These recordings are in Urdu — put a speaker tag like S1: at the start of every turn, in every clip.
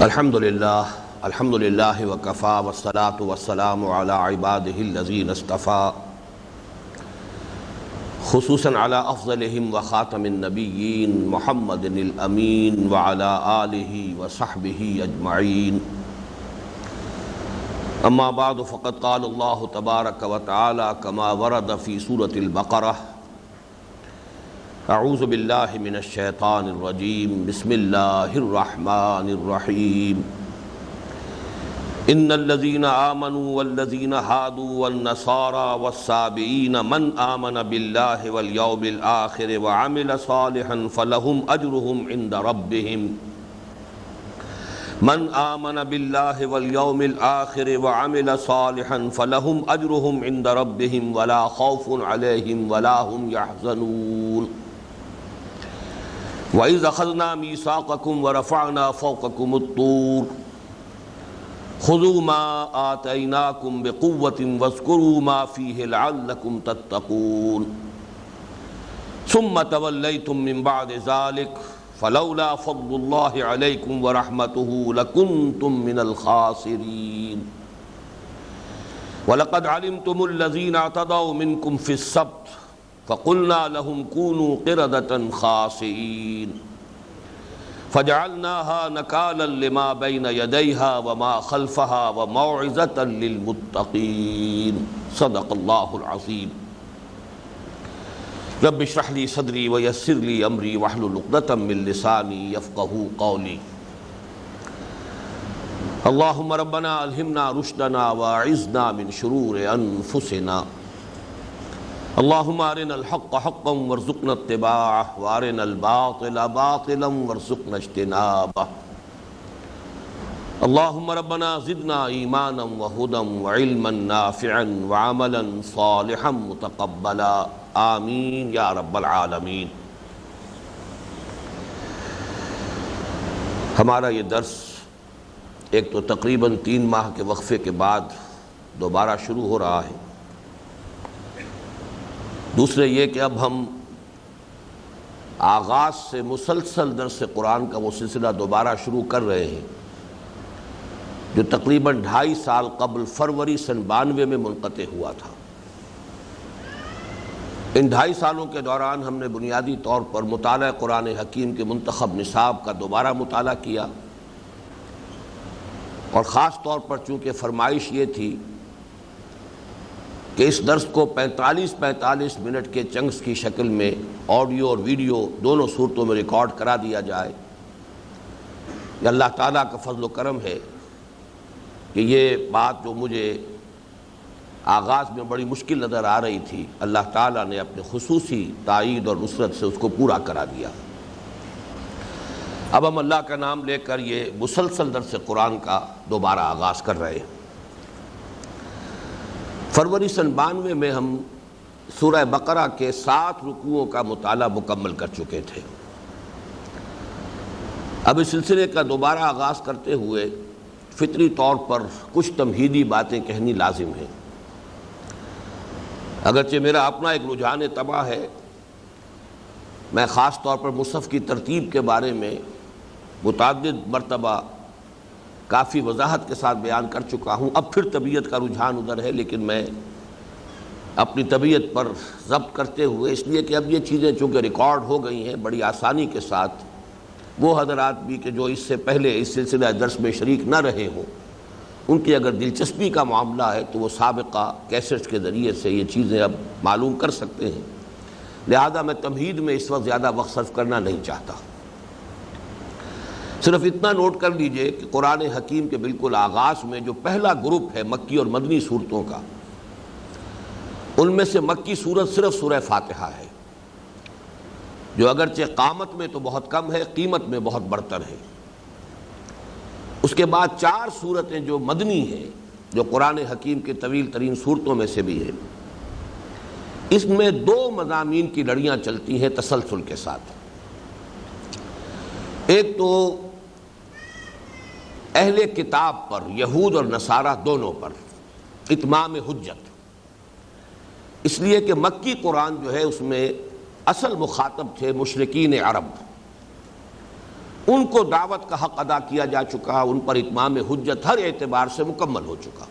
S1: الحمد للہ وکفا والصلاة والسلام علی عباده الذین اصطفیٰ خصوصاً علی افضلہم وخاتم النبیین محمد الامین وعلی آلہ وصحبہ اجمعین اما بعد فقد قال اللہ تبارک وتعالی کما ورد فی سورة البقرہ اعوذ باللہ من الشیطان الرجیم بسم اللہ الرحمن الرحیم ان الذین آمنوا والذین ہادوا والنصارى والسابئین من آمن باللہ والیوم الآخر وعمل صالحا فلہم اجرہم عند ربہم من آمن باللہ والیوم الآخر وعمل صالحا فلہم اجرہم عند ربہم ولا خوف علیہم ولا هم يحزنون وَإِذْ أَخَذْنَا مِيثَاقَكُمْ وَرَفَعْنَا فَوْقَكُمُ الطُّورَ خُذُوا مَا آتَيْنَاكُمْ بِقُوَّةٍ وَاذْكُرُوا مَا فِيهِ لَعَلَّكُمْ تَتَّقُونَ ثُمَّ تَوَلَّيْتُم مِّن بَعْدِ ذَلِكَ فَلَوْلَا فَضْلُ اللَّهِ عَلَيْكُمْ وَرَحْمَتُهُ لَكُنتُم مِّنَ الْخَاسِرِينَ وَلَقَدْ عَلِمْتُمُ الَّذِينَ اعْتَدَوْا مِنكُمْ فِي السَّبْتِ فَقُلْنَا لَهُمْ كُونُوا قِرَدَةً خَاسِئِينَ فَجَعَلْنَاهَا نَكَالًا لِمَا بَيْنَ يَدَيْهَا وَمَا خَلْفَهَا وَمَوْعِظَةً لِلْمُتَّقِينَ صدق اللہ العظیم رب اشرح لي صدری ويسر لي أمری واحلل عقدة من لسانی يفقهوا قولی اللہم ربنا الہمنا رشدنا واعذنا من شرور انفسنا اللہم ارنا الحق حقا وارزقنا اتباعه وارنا الباطل باطلا وارزقنا اجتنابه اللہم ربنا زدنا ایمانا وہدا وعلما نافعا وعملا صالحا متقبلا آمین یا رب العالمین۔ ہمارا یہ درس ایک تو تقریباً 3 ماہ کے وقفے کے بعد دوبارہ شروع ہو رہا ہے، دوسرے یہ کہ اب ہم آغاز سے مسلسل درس قرآن کا وہ سلسلہ دوبارہ شروع کر رہے ہیں جو تقریباً 2.5 سال قبل فروری سن 92 میں منقطع ہوا تھا۔ ان 2.5 سالوں کے دوران ہم نے بنیادی طور پر مطالعہ قرآن حکیم کے منتخب نصاب کا دوبارہ مطالعہ کیا، اور خاص طور پر چونکہ فرمائش یہ تھی کہ اس درس کو 45 منٹ کے چنکس کی شکل میں آڈیو اور ویڈیو دونوں صورتوں میں ریکارڈ کرا دیا جائے، یہ اللہ تعالیٰ کا فضل و کرم ہے کہ یہ بات جو مجھے آغاز میں بڑی مشکل نظر آ رہی تھی، اللہ تعالیٰ نے اپنے خصوصی تائید اور نصرت سے اس کو پورا کرا دیا۔ اب ہم اللہ کا نام لے کر یہ مسلسل درس قرآن کا دوبارہ آغاز کر رہے ہیں۔ فروری سن 92 میں ہم سورہ بقرہ کے 7 رکوعوں کا مطالعہ مکمل کر چکے تھے۔ اب اس سلسلے کا دوبارہ آغاز کرتے ہوئے فطری طور پر کچھ تمہیدی باتیں کہنی لازم ہیں، اگرچہ میرا اپنا ایک رجحان طبع ہے۔ میں خاص طور پر مصحف کی ترتیب کے بارے میں متعدد مرتبہ کافی وضاحت کے ساتھ بیان کر چکا ہوں، اب پھر طبیعت کا رجحان ادھر ہے، لیکن میں اپنی طبیعت پر ضبط کرتے ہوئے اس لیے کہ اب یہ چیزیں چونکہ ریکارڈ ہو گئی ہیں بڑی آسانی کے ساتھ، وہ حضرات بھی کہ جو اس سے پہلے اس سلسلہ درس میں شریک نہ رہے ہوں، ان کی اگر دلچسپی کا معاملہ ہے تو وہ سابقہ کیسٹس کے ذریعے سے یہ چیزیں اب معلوم کر سکتے ہیں، لہذا میں تمہید میں اس وقت زیادہ وقت صرف کرنا نہیں چاہتا۔ صرف اتنا نوٹ کر لیجئے کہ قرآن حکیم کے بالکل آغاز میں جو پہلا گروپ ہے مکی اور مدنی صورتوں کا، ان میں سے مکی صورت صرف سورہ فاتحہ ہے، جو اگرچہ قامت میں تو بہت کم ہے، قیمت میں بہت برتر ہے۔ اس کے بعد 4 صورتیں جو مدنی ہیں، جو قرآن حکیم کے طویل ترین صورتوں میں سے بھی ہیں، اس میں 2 مضامین کی لڑیاں چلتی ہیں تسلسل کے ساتھ۔ ایک تو اہل کتاب پر، یہود اور نصارہ دونوں پر اتمام حجت، اس لیے کہ مکی قرآن جو ہے اس میں اصل مخاطب تھے مشرکین عرب، ان کو دعوت کا حق ادا کیا جا چکا، ان پر اتمام حجت ہر اعتبار سے مکمل ہو چکا۔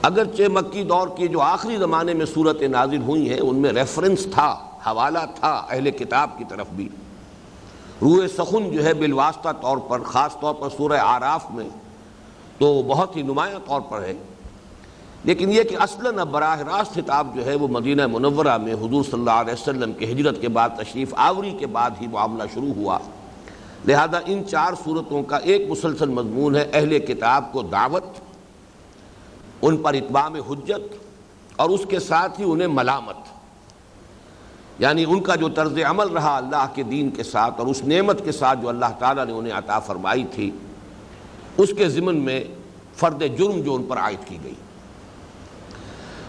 S1: اگرچہ مکی دور کی جو آخری زمانے میں صورتیں نازل ہوئی ہیں ان میں ریفرنس تھا، حوالہ تھا اہل کتاب کی طرف بھی، روح سخن جو ہے بالواسطہ طور پر، خاص طور پر سورہ اعراف میں تو بہت ہی نمایاں طور پر ہے، لیکن یہ کہ اصلاً اب براہ راست خطاب جو ہے وہ مدینہ منورہ میں حضور صلی اللہ علیہ وسلم کے ہجرت کے بعد تشریف آوری کے بعد ہی معاملہ شروع ہوا۔ لہذا ان 4 صورتوں کا ایک مسلسل مضمون ہے اہل کتاب کو دعوت، ان پر اتمام حجت، اور اس کے ساتھ ہی انہیں ملامت، یعنی ان کا جو طرز عمل رہا اللہ کے دین کے ساتھ اور اس نعمت کے ساتھ جو اللہ تعالیٰ نے انہیں عطا فرمائی تھی، اس کے ضمن میں فرد جرم جو ان پر عائد کی گئی۔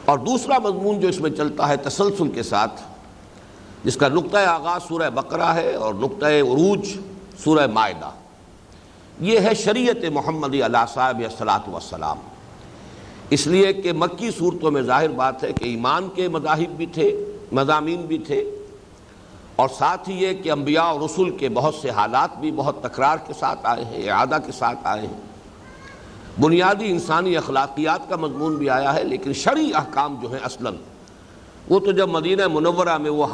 S1: اور دوسرا مضمون جو اس میں چلتا ہے تسلسل کے ساتھ، جس کا نقطہ آغاز سورہ بقرہ ہے اور نقطہ عروج سورہ مائدہ، یہ ہے شریعت محمدی علیہ صاحب الصلاۃ والسلام۔ اس لیے کہ مکی صورتوں میں ظاہر بات ہے کہ ایمان کے مذاہب بھی تھے، مضامین بھی تھے، اور ساتھ ہی یہ کہ انبیاء اور رسل کے بہت سے حالات بھی بہت تکرار کے ساتھ آئے ہیں، اعادہ کے ساتھ آئے ہیں، بنیادی انسانی اخلاقیات کا مضمون بھی آیا ہے، لیکن شرعی احکام جو ہیں اصلاً وہ تو جب مدینہ منورہ میں وہ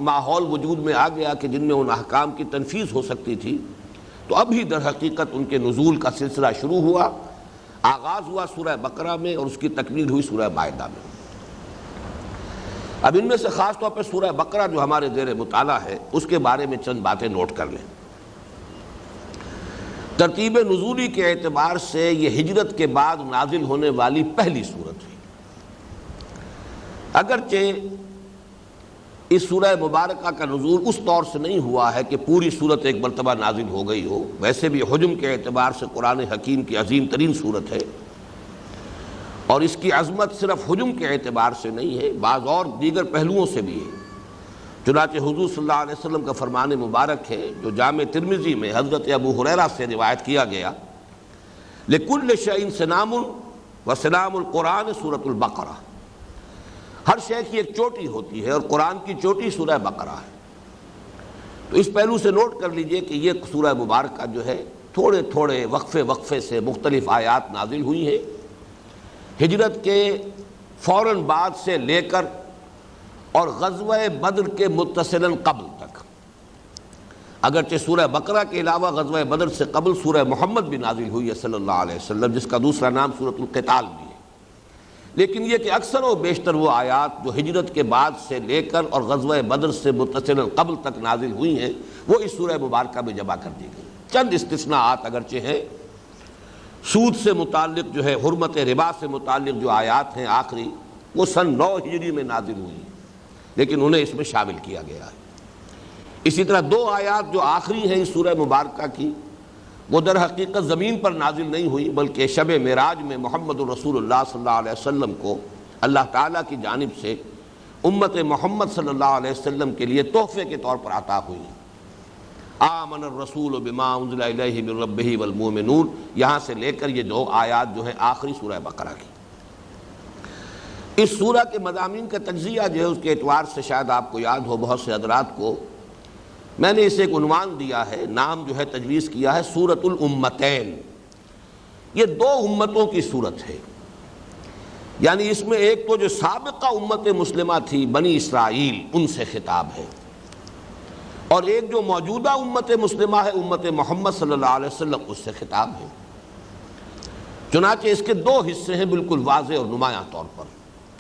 S1: ماحول وجود میں آ گیا کہ جن میں ان احکام کی تنفیذ ہو سکتی تھی، تو اب ہی در حقیقت ان کے نزول کا سلسلہ شروع ہوا، آغاز ہوا سورہ بقرہ میں اور اس کی تکمیل ہوئی سورہ مائدہ میں۔ اب ان میں سے خاص طور پر سورہ بقرہ جو ہمارے زیر مطالعہ ہے اس کے بارے میں چند باتیں نوٹ کر لیں۔ ترتیب نزولی کے اعتبار سے یہ ہجرت کے بعد نازل ہونے والی پہلی سورت ہے۔ اگرچہ اس سورہ مبارکہ کا نزول اس طور سے نہیں ہوا ہے کہ پوری سورت ایک مرتبہ نازل ہو گئی ہو، ویسے بھی حجم کے اعتبار سے قرآن حکیم کی عظیم ترین سورت ہے، اور اس کی عظمت صرف حجم کے اعتبار سے نہیں ہے، بعض اور دیگر پہلوؤں سے بھی ہے۔ چنانچہ حضور صلی اللہ علیہ وسلم کا فرمان مبارک ہے جو جامع ترمذی میں حضرت ابو ہریرہ سے روایت کیا گیا، لِكُلِّ شَيْءٍ سِنَامٌ وَسِنَامُ الْقُرْآنِ سورۃ البقرہ، ہر شے کی ایک چوٹی ہوتی ہے اور قرآن کی چوٹی سورہ بقرہ ہے۔ تو اس پہلو سے نوٹ کر لیجئے کہ یہ سورہ مبارکہ جو ہے تھوڑے تھوڑے وقفے سے مختلف آیات نازل ہوئی ہیں، ہجرت کے فوراً بعد سے لے کر اور غزوہ بدر کے متصلاً قبل تک۔ اگرچہ سورہ بقرہ کے علاوہ غزوہ بدر سے قبل سورہ محمد بھی نازل ہوئی ہے صلی اللہ علیہ وسلم، جس کا دوسرا نام سورۃ القتال بھی ہے، لیکن یہ کہ اکثر و بیشتر وہ آیات جو ہجرت کے بعد سے لے کر اور غزوہ بدر سے متصلاً قبل تک نازل ہوئی ہیں وہ اس سورہ مبارکہ میں جمع کر دی گئی۔ چند استثناءات اگرچہ ہیں، سود سے متعلق جو ہے، حرمت ربا سے متعلق جو آیات ہیں آخری، وہ سن 9 ہجری میں نازل ہوئی ہیں، لیکن انہیں اس میں شامل کیا گیا ہے۔ اسی طرح 2 آیات جو آخری ہیں اس سورہ مبارکہ کی، وہ در حقیقت زمین پر نازل نہیں ہوئی بلکہ شب معراج میں محمد رسول اللہ صلی اللہ علیہ وسلم کو اللہ تعالیٰ کی جانب سے امت محمد صلی اللہ علیہ وسلم کے لیے تحفے کے طور پر عطا ہوئی۔ آمن الرسول بما انزل الیہ من ربہ والمؤمنون، یہاں سے لے کر یہ 2 آیات جو ہیں آخری سورہ بقرہ کی۔ اس سورہ کے مضامین کا تجزیہ جو ہے اس کے اعتبار سے شاید آپ کو یاد ہو بہت سے حضرات کو، میں نے اسے ایک عنوان دیا ہے، نام جو ہے تجویز کیا ہے سورۃ الامتین۔ یہ 2 امتوں کی صورت ہے، یعنی اس میں ایک تو جو سابقہ امت مسلمہ تھی بنی اسرائیل، ان سے خطاب ہے، اور ایک جو موجودہ امت مسلمہ ہے امت محمد صلی اللہ علیہ وسلم، اس سے خطاب ہے۔ چنانچہ اس کے 2 حصے ہیں بالکل واضح اور نمایاں طور پر،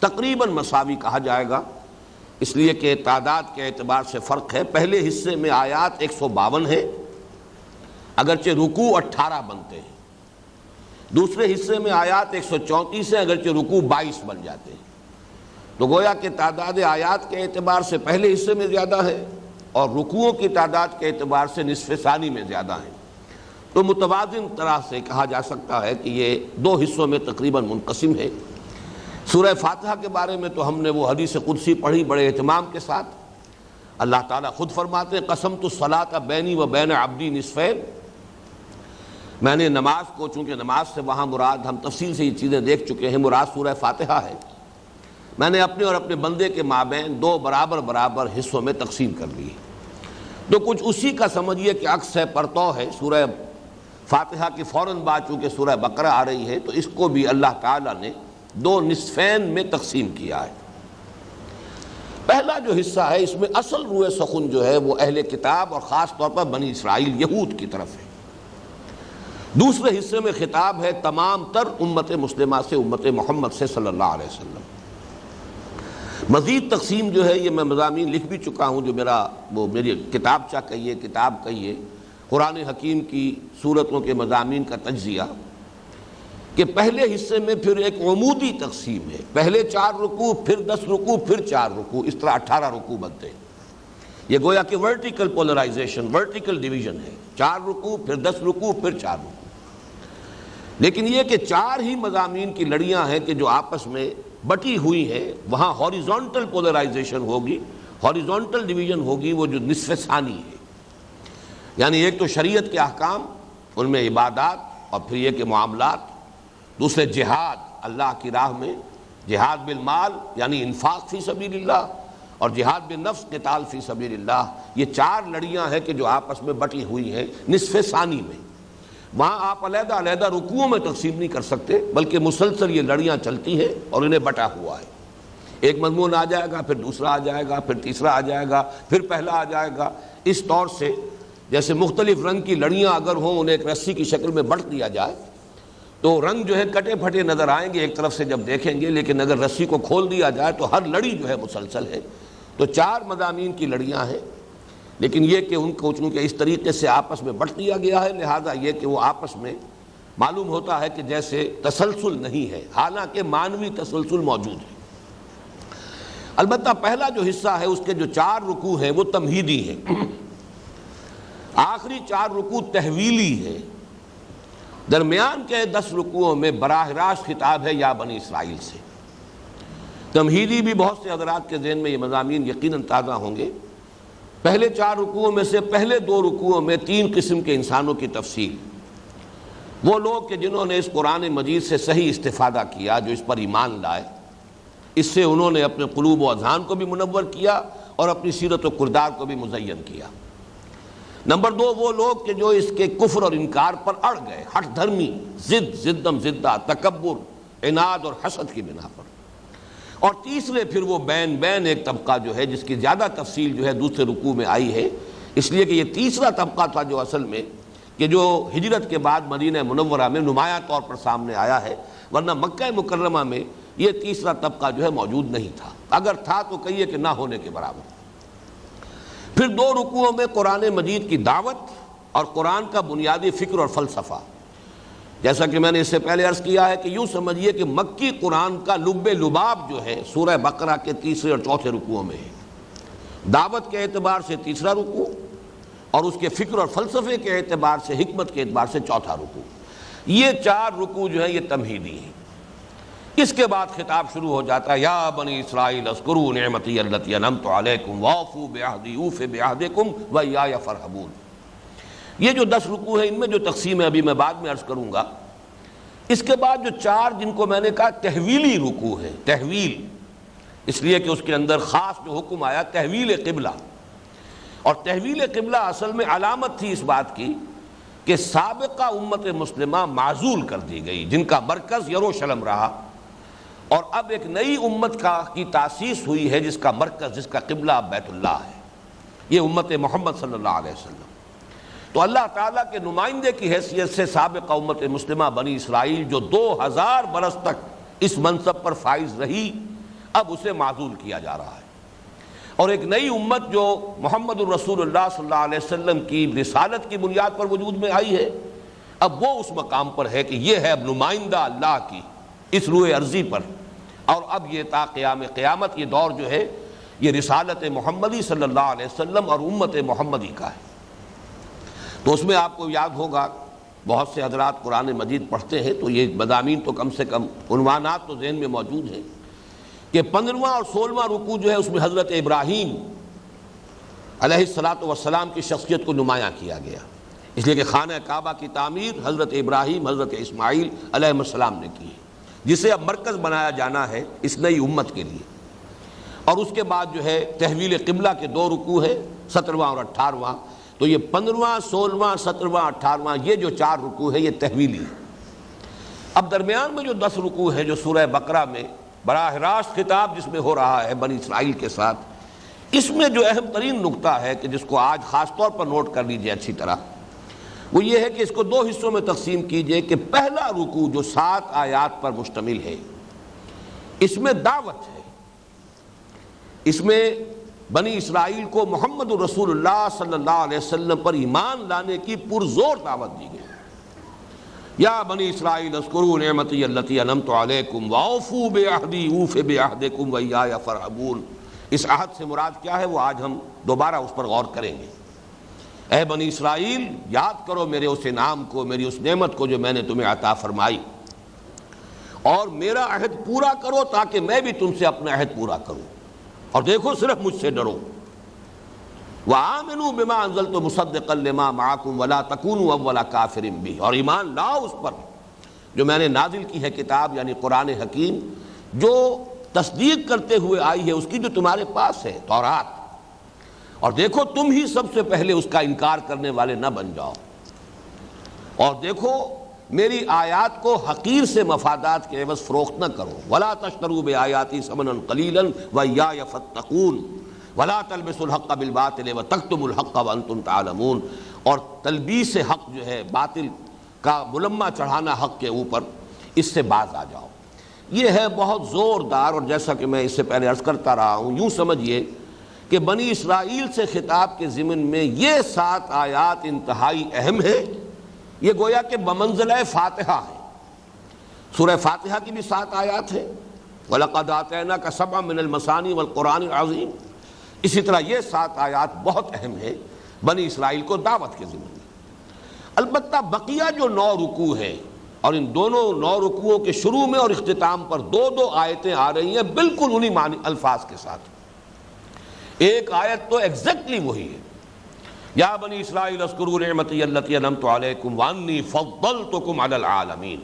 S1: تقریباً مساوی کہا جائے گا، اس لیے کہ تعداد کے اعتبار سے فرق ہے۔ پہلے حصے میں آیات 152 ہے، اگرچہ رکوع 18 بنتے ہیں، دوسرے حصے میں آیات 134 ہیں، اگرچہ رکوع 22 بن جاتے ہیں، تو گویا کہ تعداد آیات کے اعتبار سے پہلے حصے میں زیادہ ہے اور رکوعوں کی تعداد کے اعتبار سے نصف ثانی میں زیادہ ہیں، تو متوازن طرح سے کہا جا سکتا ہے کہ یہ 2 حصوں میں تقریباً منقسم ہے۔ سورہ فاتحہ کے بارے میں تو ہم نے وہ حدیث قدسی پڑھی بڑے اہتمام کے ساتھ، اللہ تعالیٰ خود فرماتے ہیں قسمت الصلاۃ بینی و بین عبدی نصفین، میں نے نماز کو، چونکہ نماز سے وہاں مراد ہم تفصیل سے یہ چیزیں دیکھ چکے ہیں، مراد سورہ فاتحہ ہے، میں نے اپنے اور اپنے بندے کے مابین 2 برابر حصوں میں تقسیم کر لی۔ تو کچھ اسی کا سمجھیے کہ عکس ہے، پرتو ہے۔ سورہ فاتحہ کی فوراً بعد چونکہ سورہ بقرہ آ رہی ہے تو اس کو بھی اللہ تعالیٰ نے دو نصفین میں تقسیم کیا ہے۔ پہلا جو حصہ ہے اس میں اصل روئے سخن جو ہے وہ اہل کتاب اور خاص طور پر بنی اسرائیل یہود کی طرف ہے۔ دوسرے حصے میں خطاب ہے تمام تر امت مسلمہ سے، امت محمد سے صلی اللہ علیہ وسلم۔ مزید تقسیم جو ہے یہ میں مضامین لکھ بھی چکا ہوں، جو میری کتاب کہیے قرآن حکیم کی سورتوں کے مضامین کا تجزیہ، کہ پہلے حصے میں پھر ایک عمودی تقسیم ہے، پہلے 4 رکوع، پھر 10 رکوع، پھر 4 رکوع، اس طرح 18 رکوع بنتے ہیں۔ یہ گویا کہ ورٹیکل پولرائزیشن، ورٹیکل ڈویژن ہے، 4 رکوع، پھر 10 رکوع، پھر 4 رکوع۔ لیکن یہ کہ 4 ہی مضامین کی لڑیاں ہیں کہ جو آپس میں بٹی ہوئی ہیں، وہاں ہاریزونٹل پولرائزیشن ہوگی، ہاریزونٹل ڈویژن ہوگی، وہ جو نصف ثانی ہے۔ یعنی ایک تو شریعت کے احکام، ان میں عبادات، اور پھر یہ کہ معاملات، دوسرے جہاد اللہ کی راہ میں، جہاد بالمال یعنی انفاق فی سبیل اللہ، اور جہاد بالنفس قتال فی سبیل اللہ۔ یہ 4 لڑیاں ہیں کہ جو آپس میں بٹی ہوئی ہیں نصف ثانی میں۔ وہاں آپ علیحدہ علیحدہ رکوعوں میں تقسیم نہیں کر سکتے، بلکہ مسلسل یہ لڑیاں چلتی ہیں اور انہیں بٹا ہوا ہے۔ ایک مضمون آ جائے گا، پھر دوسرا آ جائے گا، پھر تیسرا آ جائے گا، پھر پہلا آ جائے گا۔ اس طور سے جیسے مختلف رنگ کی لڑیاں اگر ہوں، انہیں ایک رسی کی شکل میں بٹ دیا جائے تو رنگ جو ہے کٹے پھٹے نظر آئیں گے ایک طرف سے جب دیکھیں گے، لیکن اگر رسی کو کھول دیا جائے تو ہر لڑی جو ہے مسلسل ہے۔ تو 4 مضامین کی لڑیاں ہیں، لیکن یہ کہ ان کو چونکہ اس طریقے سے آپس میں بٹ دیا گیا ہے، لہذا یہ کہ وہ آپس میں معلوم ہوتا ہے کہ جیسے تسلسل نہیں ہے، حالانکہ معنوی تسلسل موجود ہے۔ البتہ پہلا جو حصہ ہے اس کے جو 4 رکوع ہیں وہ تمہیدی ہیں، آخری 4 رکوع تحویلی ہے، درمیان کے 10 رکوعوں میں براہ راست خطاب ہے یا بنی اسرائیل سے۔ تمہیدی بھی بہت سے حضرات کے ذہن میں یہ مضامین یقیناً تازہ ہوں گے۔ پہلے 4 رکوعوں میں سے پہلے 2 رکوعوں میں 3 قسم کے انسانوں کی تفصیل، وہ لوگ کہ جنہوں نے اس قرآن مجید سے صحیح استفادہ کیا، جو اس پر ایمان لائے، اس سے انہوں نے اپنے قلوب و اذہان کو بھی منور کیا اور اپنی سیرت و کردار کو بھی مزین کیا۔ نمبر 2 وہ لوگ کہ جو اس کے کفر اور انکار پر اڑ گئے، ہٹ دھرمی، زدم زدہ، تکبر، عناد اور حسد کی بنا پر۔ اور تیسرے پھر وہ بین ایک طبقہ جو ہے جس کی زیادہ تفصیل جو ہے دوسرے رکوع میں آئی ہے، اس لیے کہ یہ تیسرا طبقہ تھا جو اصل میں کہ جو ہجرت کے بعد مدینہ منورہ میں نمایاں طور پر سامنے آیا ہے، ورنہ مکہ مکرمہ میں یہ تیسرا طبقہ جو ہے موجود نہیں تھا، اگر تھا تو کہیے کہ نہ ہونے کے برابر۔ پھر 2 رکوعوں میں قرآن مجید کی دعوت اور قرآن کا بنیادی فکر اور فلسفہ، جیسا کہ میں نے اس سے پہلے عرض کیا ہے کہ یوں سمجھیے کہ مکی قرآن کا لب لباب جو ہے سورہ بقرہ کے 3 اور 4 رکوعوں میں ہے۔ دعوت کے اعتبار سے 3 رکوع اور اس کے فکر اور فلسفے کے اعتبار سے، حکمت کے اعتبار سے 4 رکوع۔ یہ 4 رکوع جو ہیں یہ تمہیدی ہیں۔ اس کے بعد خطاب شروع ہو جاتا ہے، یا بنی اسرائیل اذکروا نعمتی التی انعمت علیکم واوفوا بعہدی اوف بعہدکم وایای فارہبون۔ یہ جو 10 رکوع ہیں ان میں جو تقسیم ہے ابھی میں بعد میں عرض کروں گا۔ اس کے بعد جو 4 جن کو میں نے کہا تحویلی رکوع ہے، تحویل اس لیے کہ اس کے اندر خاص جو حکم آیا تحویل قبلہ، اور تحویل قبلہ اصل میں علامت تھی اس بات کی کہ سابقہ امت مسلمہ معزول کر دی گئی، جن کا مرکز یروشلم رہا، اور اب ایک نئی امت کی تاسیس ہوئی ہے جس کا مرکز، جس کا قبلہ بیت اللہ ہے، یہ امت محمد صلی اللہ علیہ وسلم۔ تو اللہ تعالیٰ کے نمائندے کی حیثیت سے سابقہ امت مسلمہ بنی اسرائیل جو 2000 برس تک اس منصب پر فائز رہی، اب اسے معزول کیا جا رہا ہے، اور ایک نئی امت جو محمد الرسول اللہ صلی اللہ علیہ وسلم کی رسالت کی بنیاد پر وجود میں آئی ہے، اب وہ اس مقام پر ہے کہ یہ ہے اب نمائندہ اللہ کی اس روئے ارضی پر، اور اب یہ تا قیام قیامت یہ دور جو ہے یہ رسالت محمدی صلی اللہ علیہ وسلم اور امت محمدی کا ہے۔ تو اس میں آپ کو یاد ہوگا، بہت سے حضرات قرآن مجید پڑھتے ہیں تو یہ مضامین تو کم سے کم عنوانات تو ذہن میں موجود ہیں کہ 15واں اور 16واں رکوع جو ہے اس میں حضرت ابراہیم علیہ السلام کی شخصیت کو نمایاں کیا گیا، اس لیے کہ خانہ کعبہ کی تعمیر حضرت ابراہیم، حضرت اسماعیل علیہ السلام نے کی ہے، جسے اب مرکز بنایا جانا ہے اس نئی امت کے لیے۔ اور اس کے بعد جو ہے تحویل قبلہ کے 2 رکوع ہے، 17واں اور 18واں. تو یہ 15واں 16واں 17واں 18واں یہ جو 4 رکوع ہے یہ تحویلی ہے. اب درمیان میں جو 10 رکوع ہے جو سورہ بقرہ میں براہ راست خطاب جس میں ہو رہا ہے بنی اسرائیل کے ساتھ، اس میں جو اہم ترین نقطہ ہے کہ جس کو آج خاص طور پر نوٹ کر لیجئے اچھی طرح، وہ یہ ہے کہ اس کو 2 حصوں میں تقسیم کیجئے کہ پہلا رکوع جو 7 آیات پر مشتمل ہے اس میں دعوت ہے. اس میں بنی اسرائیل کو محمد رسول اللہ صلی اللہ علیہ وسلم پر ایمان لانے کی پرزور دعوت دی گئی. یا بنی اسرائیل اذکروا نعمتی التی انعمت علیکم واوفوا بعہدی اوف بعہدکم وایایا فارہبون. اس عہد سے مراد کیا ہے وہ آج ہم دوبارہ اس پر غور کریں گے. اے بنی اسرائیل یاد کرو میرے اس انعام کو، میری اس نعمت کو جو میں نے تمہیں عطا فرمائی، اور میرا عہد پورا کرو تاکہ میں بھی تم سے اپنا عہد پورا کروں. اور دیکھو صرف مجھ سے ڈرو. وَآمِنُوا بِمَا أَنزَلْتُ مُصَدِّقًا لِمَا مَعَكُمْ وَلَا تَكُونُوا أَوَّلَ كَافِرٍ بِهِ. اور ایمان لاؤ اس پر جو میں نے نازل کی ہے کتاب یعنی قرآن حکیم، جو تصدیق کرتے ہوئے آئی ہے اس کی جو تمہارے پاس ہے تورات. اور دیکھو تم ہی سب سے پہلے اس کا انکار کرنے والے نہ بن جاؤ. اور دیکھو میری آیات کو حقیر سے مفادات کے عوض فروخت نہ کرو. وَلَا تَشْتَرُوا بِآيَاتِي ثَمَنًا قَلِيلًا وَإِيَّايَ فَاتَّقُونِ وَلَا تَلْبِسُوا الْحَقَّ بِالْبَاطِلِ وَتَكْتُمُوا الْحَقَّ وَأَنْتُمْ تَعْلَمُونَ. اور تلبیس حق جو ہے، باطل کا ملمہ چڑھانا حق کے اوپر، اس سے باز آ جاؤ. یہ ہے بہت زوردار، اور جیسا کہ میں اس سے پہلے عرض کرتا رہا ہوں، یوں سمجھیے کہ بنی اسرائیل سے خطاب کے ضمن میں یہ 7 آیات انتہائی اہم ہے. یہ گویا کہ بمنزلہ فاتحہ ہے. سورہ فاتحہ کی بھی 7 آیات ہیں. وَلَقَدْ آتَيْنَاكَ سَبْعًا مِنَ الْمَثَانِي وَالْقُرْآنِ الْعَظِيمِ. اسی طرح یہ 7 آیات بہت اہم ہے بنی اسرائیل کو دعوت کے ضمن میں. البتہ بقیہ جو 9 رکوع ہیں، اور ان دونوں 9 رکوعوں کے شروع میں اور اختتام پر 2 آیتیں آ رہی ہیں بالکل انہی معنی الفاظ کے ساتھ. ایک آیت تو ایگزیکٹلی وہی ہے، یا بنی اسرائیل اذکروا نعمتی التی انعمت علیکم وانی فضلتکم علی العالمین.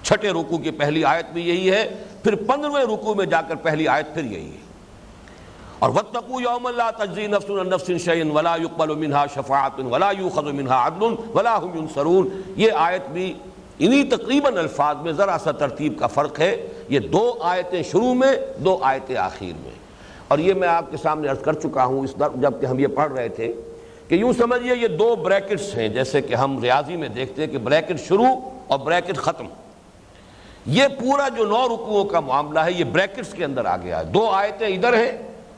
S1: 6 رکوع کی پہلی آیت بھی یہی ہے، پھر 15ویں رکوع میں جا کر پہلی آیت پھر یہی ہے. اور واتقوا یوما لا تجزی نفس عن نفس شیئا ولا یقبل منها شفاعۃ ولا یؤخذ منها عدل ولا هم ينصرون. یہ آیت بھی انہی تقریباً الفاظ میں ذرا سا ترتیب کا فرق ہے. یہ 2 آیتیں شروع میں، 2 آیتیں آخر میں. اور یہ میں آپ کے سامنے عرض کر چکا ہوں جب کہ ہم یہ پڑھ رہے تھے کہ یوں سمجھیے یہ 2 بریکٹس ہیں، جیسے کہ ہم ریاضی میں دیکھتے ہیں کہ بریکٹ شروع اور بریکٹ ختم. یہ پورا جو 9 رکوعوں کا معاملہ ہے یہ بریکٹس کے اندر آ گیا ہے. 2 آیتیں ادھر ہیں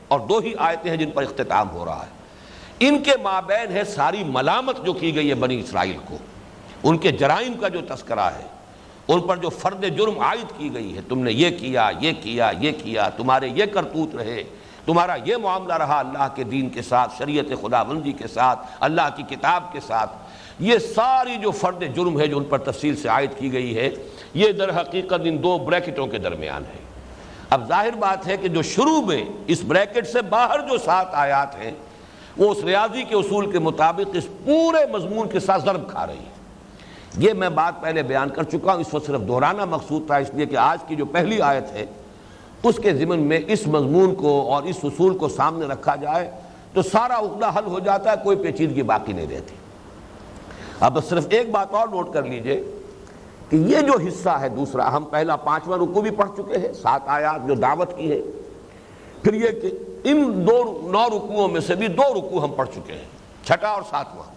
S1: اور 2 ہی آیتیں ہیں جن پر اختتام ہو رہا ہے. ان کے مابین ہے ساری ملامت جو کی گئی ہے بنی اسرائیل کو، ان کے جرائم کا جو تذکرہ ہے، ان پر جو فرد جرم عائد کی گئی ہے. تم نے یہ کیا، یہ کیا، یہ کیا، تمہارے یہ کرتوت رہے، تمہارا یہ معاملہ رہا اللہ کے دین کے ساتھ، شریعت خداوندی کے ساتھ، اللہ کی کتاب کے ساتھ. یہ ساری جو فرد جرم ہے جو ان پر تفصیل سے عائد کی گئی ہے، یہ در حقیقت ان 2 بریکٹوں کے درمیان ہے. اب ظاہر بات ہے کہ جو شروع میں اس بریکٹ سے باہر جو 7 آیات ہیں وہ اس ریاضی کے اصول کے مطابق اس پورے مضمون کے ساتھ ضرب کھا رہی ہے. یہ میں بات پہلے بیان کر چکا ہوں، اس وقت صرف دہرانا مقصود تھا، اس لیے کہ آج کی جو پہلی آیت ہے اس کے ضمن میں اس مضمون کو اور اس اصول کو سامنے رکھا جائے تو سارا عقدہ حل ہو جاتا ہے، کوئی پیچیدگی باقی نہیں رہتی. اب صرف ایک بات اور نوٹ کر لیجئے کہ یہ جو حصہ ہے دوسرا، ہم پہلا 5واں رکوع بھی پڑھ چکے ہیں، 7 آیات جو دعوت کی ہے. پھر یہ کہ ان 9 رکوعوں میں سے بھی 2 رکوع ہم پڑھ چکے ہیں، 6واں اور 7واں.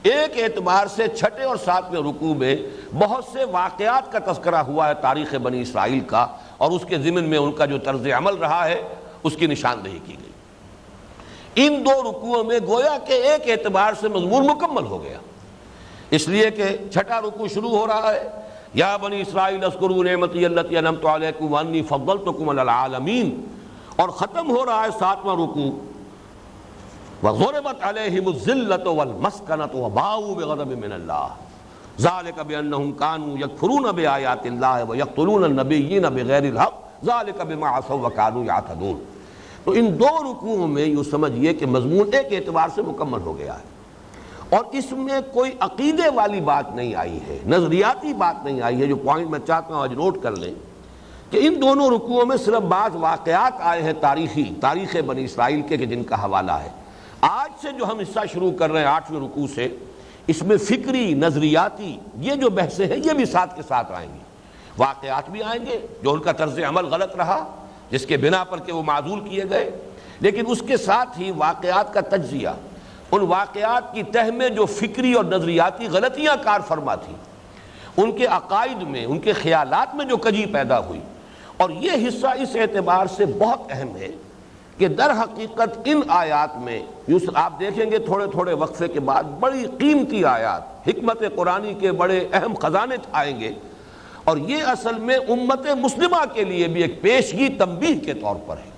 S1: ایک اعتبار سے 6 اور 7ویں رکوع میں بہت سے واقعات کا تذکرہ ہوا ہے تاریخ بنی اسرائیل کا، اور اس کے ضمن میں ان کا جو طرز عمل رہا ہے اس کی نشاندہی کی گئی. ان 2 رکوعوں میں گویا کہ ایک اعتبار سے مضمون مکمل ہو گیا، اس لیے کہ 6واں رکوع شروع ہو رہا ہے یا بنی اسرائیل اذکروا نعمتی التی انعمت علیکم وانی فضلتکم علی العالمین، اور ختم ہو رہا ہے 7واں رکوع وَضُرِبَتْ عَلَيْهِمُ الذِّلَّةُ وَالْمَسْكَنَةُ وَبَاءُوا بِغَضَبٍ مِّنَ اللَّهِ ذَلِكَ بِأَنَّهُمْ كَانُوا يَكْفُرُونَ بِآيَاتِ اللَّهِ وَيَقْتُلُونَ النَّبِيِّينَ بِغَيْرِ الْحَقِّ ذَلِكَ بِمَا عَصَوْا وَكَانُوا يَعْتَدُونَ. تو ان 2 رکوعوں میں یوں سمجھیے کہ مضمون ایک اعتبار سے مکمل ہو گیا ہے، اور اس میں کوئی عقیدے والی بات نہیں آئی ہے، نظریاتی بات نہیں آئی ہے. جو پوائنٹ میں چاہتا ہوں آج نوٹ کر لیں کہ ان دونوں رکوعوں میں صرف بعض واقعات آئے ہیں تاریخ بنی اسرائیل کے کہ جن کا حوالہ ہے. آج سے جو ہم حصہ شروع کر رہے ہیں 8ویں رکوع سے، اس میں فکری، نظریاتی یہ جو بحثیں ہیں یہ بھی ساتھ کے ساتھ آئیں گی، واقعات بھی آئیں گے جو ان کا طرز عمل غلط رہا جس کے بنا پر کہ وہ معزول کیے گئے، لیکن اس کے ساتھ ہی واقعات کا تجزیہ، ان واقعات کی تہ میں جو فکری اور نظریاتی غلطیاں کار فرما تھیں، ان کے عقائد میں، ان کے خیالات میں جو کجی پیدا ہوئی۔ اور یہ حصہ اس اعتبار سے بہت اہم ہے کہ در حقیقت ان آیات میں آپ دیکھیں گے تھوڑے تھوڑے وقفے کے بعد بڑی قیمتی آیات، حکمت قرآنی کے بڑے اہم خزانے آئیں گے، اور یہ اصل میں امت مسلمہ کے لیے بھی ایک پیشگی تنبیہ کے طور پر ہے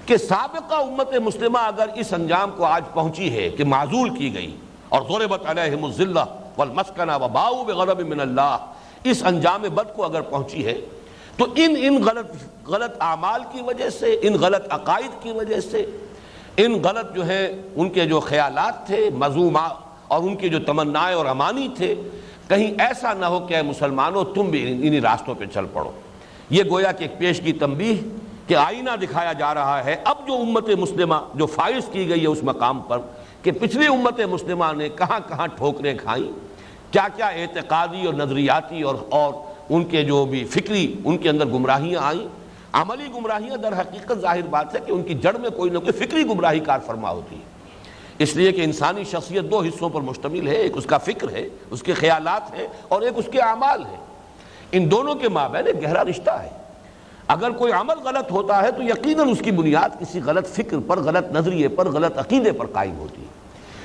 S1: کہ سابقہ امت مسلمہ اگر اس انجام کو آج پہنچی ہے کہ معزول کی گئی اور ضربت علیہم الذلہ والمسکنہ وباؤوا بغضب من اللہ، اس انجام بد کو اگر پہنچی ہے تو ان غلط اعمال کی وجہ سے، ان غلط عقائد کی وجہ سے، ان غلط جو ہے ان کے جو خیالات تھے مذمومات اور ان کے جو تمنائیں اور امانی تھے، کہیں ایسا نہ ہو کہ اے مسلمانوں تم بھی انہی راستوں پہ چل پڑو۔ یہ گویا کہ ایک پیشگی تنبیہ کہ آئینہ دکھایا جا رہا ہے اب جو امت مسلمہ جو فائز کی گئی ہے اس مقام پر کہ پچھلی امت مسلمہ نے کہاں کہاں ٹھوکریں کھائیں، کیا کیا اعتقادی اور نظریاتی اور ان کے جو بھی فکری ان کے اندر گمراہیاں آئیں، عملی گمراہیاں در حقیقت ظاہر بات ہے کہ ان کی جڑ میں کوئی نہ کوئی فکری گمراہی کار فرما ہوتی ہے، اس لیے کہ انسانی شخصیت دو حصوں پر مشتمل ہے، ایک اس کا فکر ہے، اس کے خیالات ہیں، اور ایک اس کے اعمال ہیں۔ ان دونوں کے مابین ایک گہرا رشتہ ہے۔ اگر کوئی عمل غلط ہوتا ہے تو یقیناً اس کی بنیاد کسی غلط فکر پر، غلط نظریے پر، غلط عقیدے پر قائم ہوتی ہے۔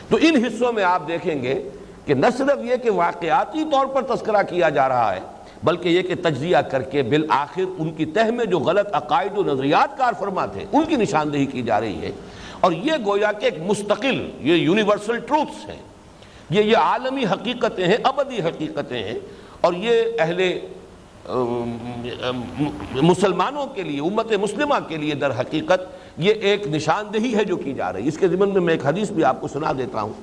S1: تو ان حصوں میں آپ دیکھیں گے کہ نہ صرف یہ کہ واقعاتی طور پر تذکرہ کیا جا رہا ہے بلکہ یہ کہ تجزیہ کر کے بالآخر ان کی تہ میں جو غلط عقائد و نظریات کار فرما تھے ان کی نشاندہی کی جا رہی ہے، اور یہ گویا کہ ایک مستقل، یہ یونیورسل ٹروتھس ہیں، یہ عالمی حقیقتیں ہیں، ابدی حقیقتیں ہیں، اور یہ اہل مسلمانوں کے لیے، امت مسلمہ کے لیے در حقیقت یہ ایک نشاندہی ہے جو کی جا رہی ہے۔ اس کے ضمن میں ایک حدیث بھی آپ کو سنا دیتا ہوں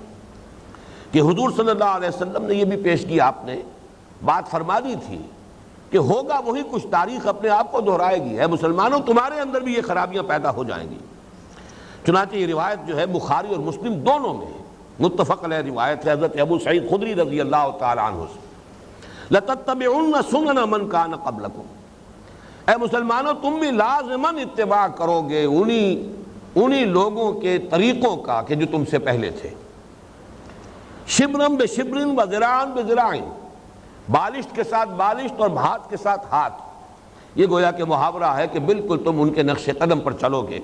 S1: کہ حضور صلی اللہ علیہ وسلم نے یہ بھی پیش کی، آپ نے بات فرما دی تھی کہ ہوگا وہی کچھ، تاریخ اپنے آپ کو دہرائے گی، اے مسلمانوں تمہارے اندر بھی یہ خرابیاں پیدا ہو جائیں گی۔ چنانچہ یہ روایت جو ہے بخاری اور مسلم دونوں میں ہے، متفق علیہ روایت ہے حضرت ابو سعید خدری رضی اللہ تعالی عنہ سے، لَتَتَّبِعُنَّ سُنَنَ مَنْ كَانَ قَبْلَكُمْ، اے مسلمانوں تم بھی لازماً اتباع کرو گے انہی لوگوں کے طریقوں کا کہ جو تم سے پہلے تھے، شبرن بشبرن و ذراعن بذراعن، بالشت کے ساتھ بالشت اور ہاتھ کے ساتھ ہاتھ۔ یہ گویا کہ محاورہ ہے کہ بالکل تم ان کے نقش قدم پر چلو گے،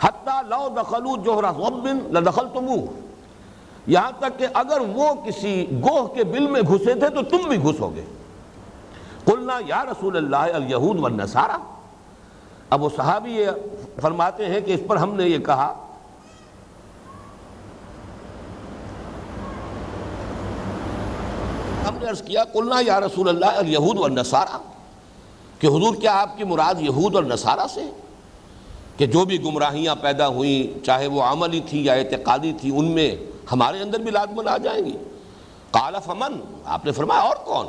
S1: حتیٰ لو دخلوا جوہر ضب لدخلتموہ، یہاں تک کہ اگر وہ کسی گوہ کے بل میں گھسے تھے تو تم بھی گھسو گے۔ قلنا یا رسول اللہ الیہود والنصارى، اب وہ صحابی یہ فرماتے ہیں کہ اس پر ہم نے یہ کہا ہم نے عرض کیا قلنا یا رسول اللہ الیہود والنصارى، کہ حضور کیا آپ کی مراد یہود اور نصارہ سے کہ جو بھی گمراہیاں پیدا ہوئیں چاہے وہ عملی تھی یا اعتقادی تھی ان میں ہمارے اندر بھی لازماً آ جائیں گی؟ قال فمن، آپ نے فرمایا اور کون؟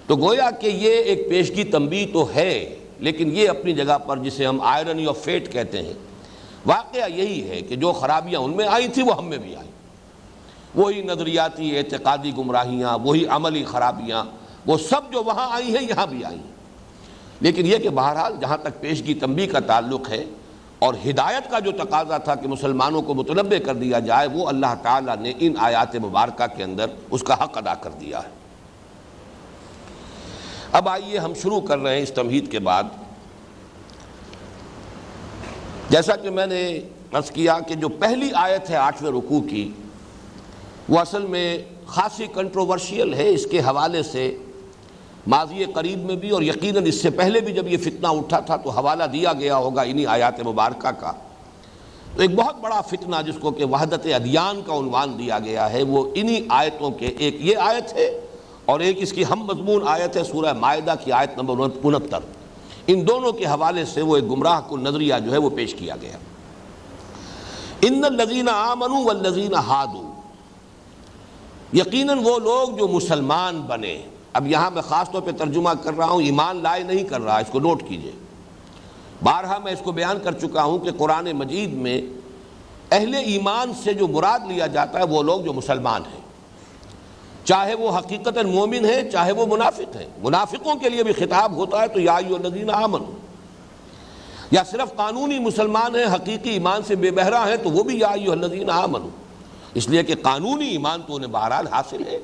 S1: تو گویا کہ یہ ایک پیشگی تنبیہ تو ہے، لیکن یہ اپنی جگہ پر جسے ہم آئرنی آف فیٹ کہتے ہیں، واقعہ یہی ہے کہ جو خرابیاں ان میں آئی تھی وہ ہم میں بھی آئیں، وہی نظریاتی اعتقادی گمراہیاں، وہی عملی خرابیاں، وہ سب جو وہاں آئی ہیں یہاں بھی آئی ہیں۔ لیکن یہ کہ بہرحال جہاں تک پیشگی تنبیہ کا تعلق ہے اور ہدایت کا جو تقاضا تھا کہ مسلمانوں کو متنبہ کر دیا جائے، وہ اللہ تعالیٰ نے ان آیات مبارکہ کے اندر اس کا حق ادا کر دیا ہے۔ اب آئیے ہم شروع کر رہے ہیں اس تمہید کے بعد۔ جیسا کہ میں نے عرض کیا کہ جو پہلی آیت ہے 8ویں رکوع کی، وہ اصل میں خاصی کنٹروورشیل ہے، اس کے حوالے سے ماضی قریب میں بھی اور یقیناً اس سے پہلے بھی جب یہ فتنہ اٹھا تھا تو حوالہ دیا گیا ہوگا انہی آیات مبارکہ کا۔ تو ایک بہت بڑا فتنہ جس کو کہ وحدت ادیان کا عنوان دیا گیا ہے، وہ انہی آیتوں کے، ایک یہ آیت ہے اور ایک اس کی ہم مضمون آیت ہے سورہ مائدہ کی آیت نمبر 69، ان دونوں کے حوالے سے وہ ایک گمراہ کن نظریہ جو ہے وہ پیش کیا گیا۔ ان الذین آمنوا والذین ہادوا، یقیناً وہ لوگ جو مسلمان بنے، اب یہاں میں خاص طور پہ ترجمہ کر رہا ہوں، ایمان لائے نہیں کر رہا، اس کو نوٹ کیجئے۔ بارہا میں اس کو بیان کر چکا ہوں کہ قرآن مجید میں اہل ایمان سے جو مراد لیا جاتا ہے وہ لوگ جو مسلمان ہیں، چاہے وہ حقیقتاً مومن ہیں چاہے وہ منافق ہیں۔ منافقوں کے لیے بھی خطاب ہوتا ہے تو یا ایھا الذین آمنوا، یا صرف قانونی مسلمان ہیں حقیقی ایمان سے بے بہرہ ہیں تو وہ بھی یا ایھا الذین آمنوا، اس لیے کہ قانونی ایمان تو انہیں بہرحال حاصل ہے۔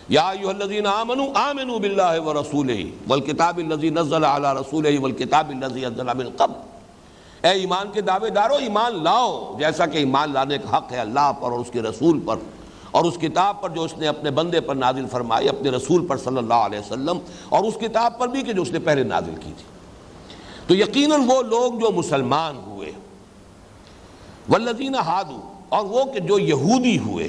S1: یا ایھا الذین آمنوا آمنوا باللہ ورسولہ والکتاب الذی نزل علی رسولہ والکتاب الذی انزل من قبل، اے ایمان کے دعوے دارو ایمان لاؤ، جیسا کہ ایمان لانے کا حق ہے اللہ پر اور اس کے رسول پر اور اس کتاب پر جو اس نے اپنے بندے پر نازل فرمائی، اپنے رسول پر صلی اللہ علیہ وسلم، اور اس کتاب پر بھی کہ جو اس نے پہلے نازل کی تھی۔ تو یقیناً وہ لوگ جو مسلمان ہوئے، والذین ہادوا، اور وہ کہ جو یہودی ہوئے،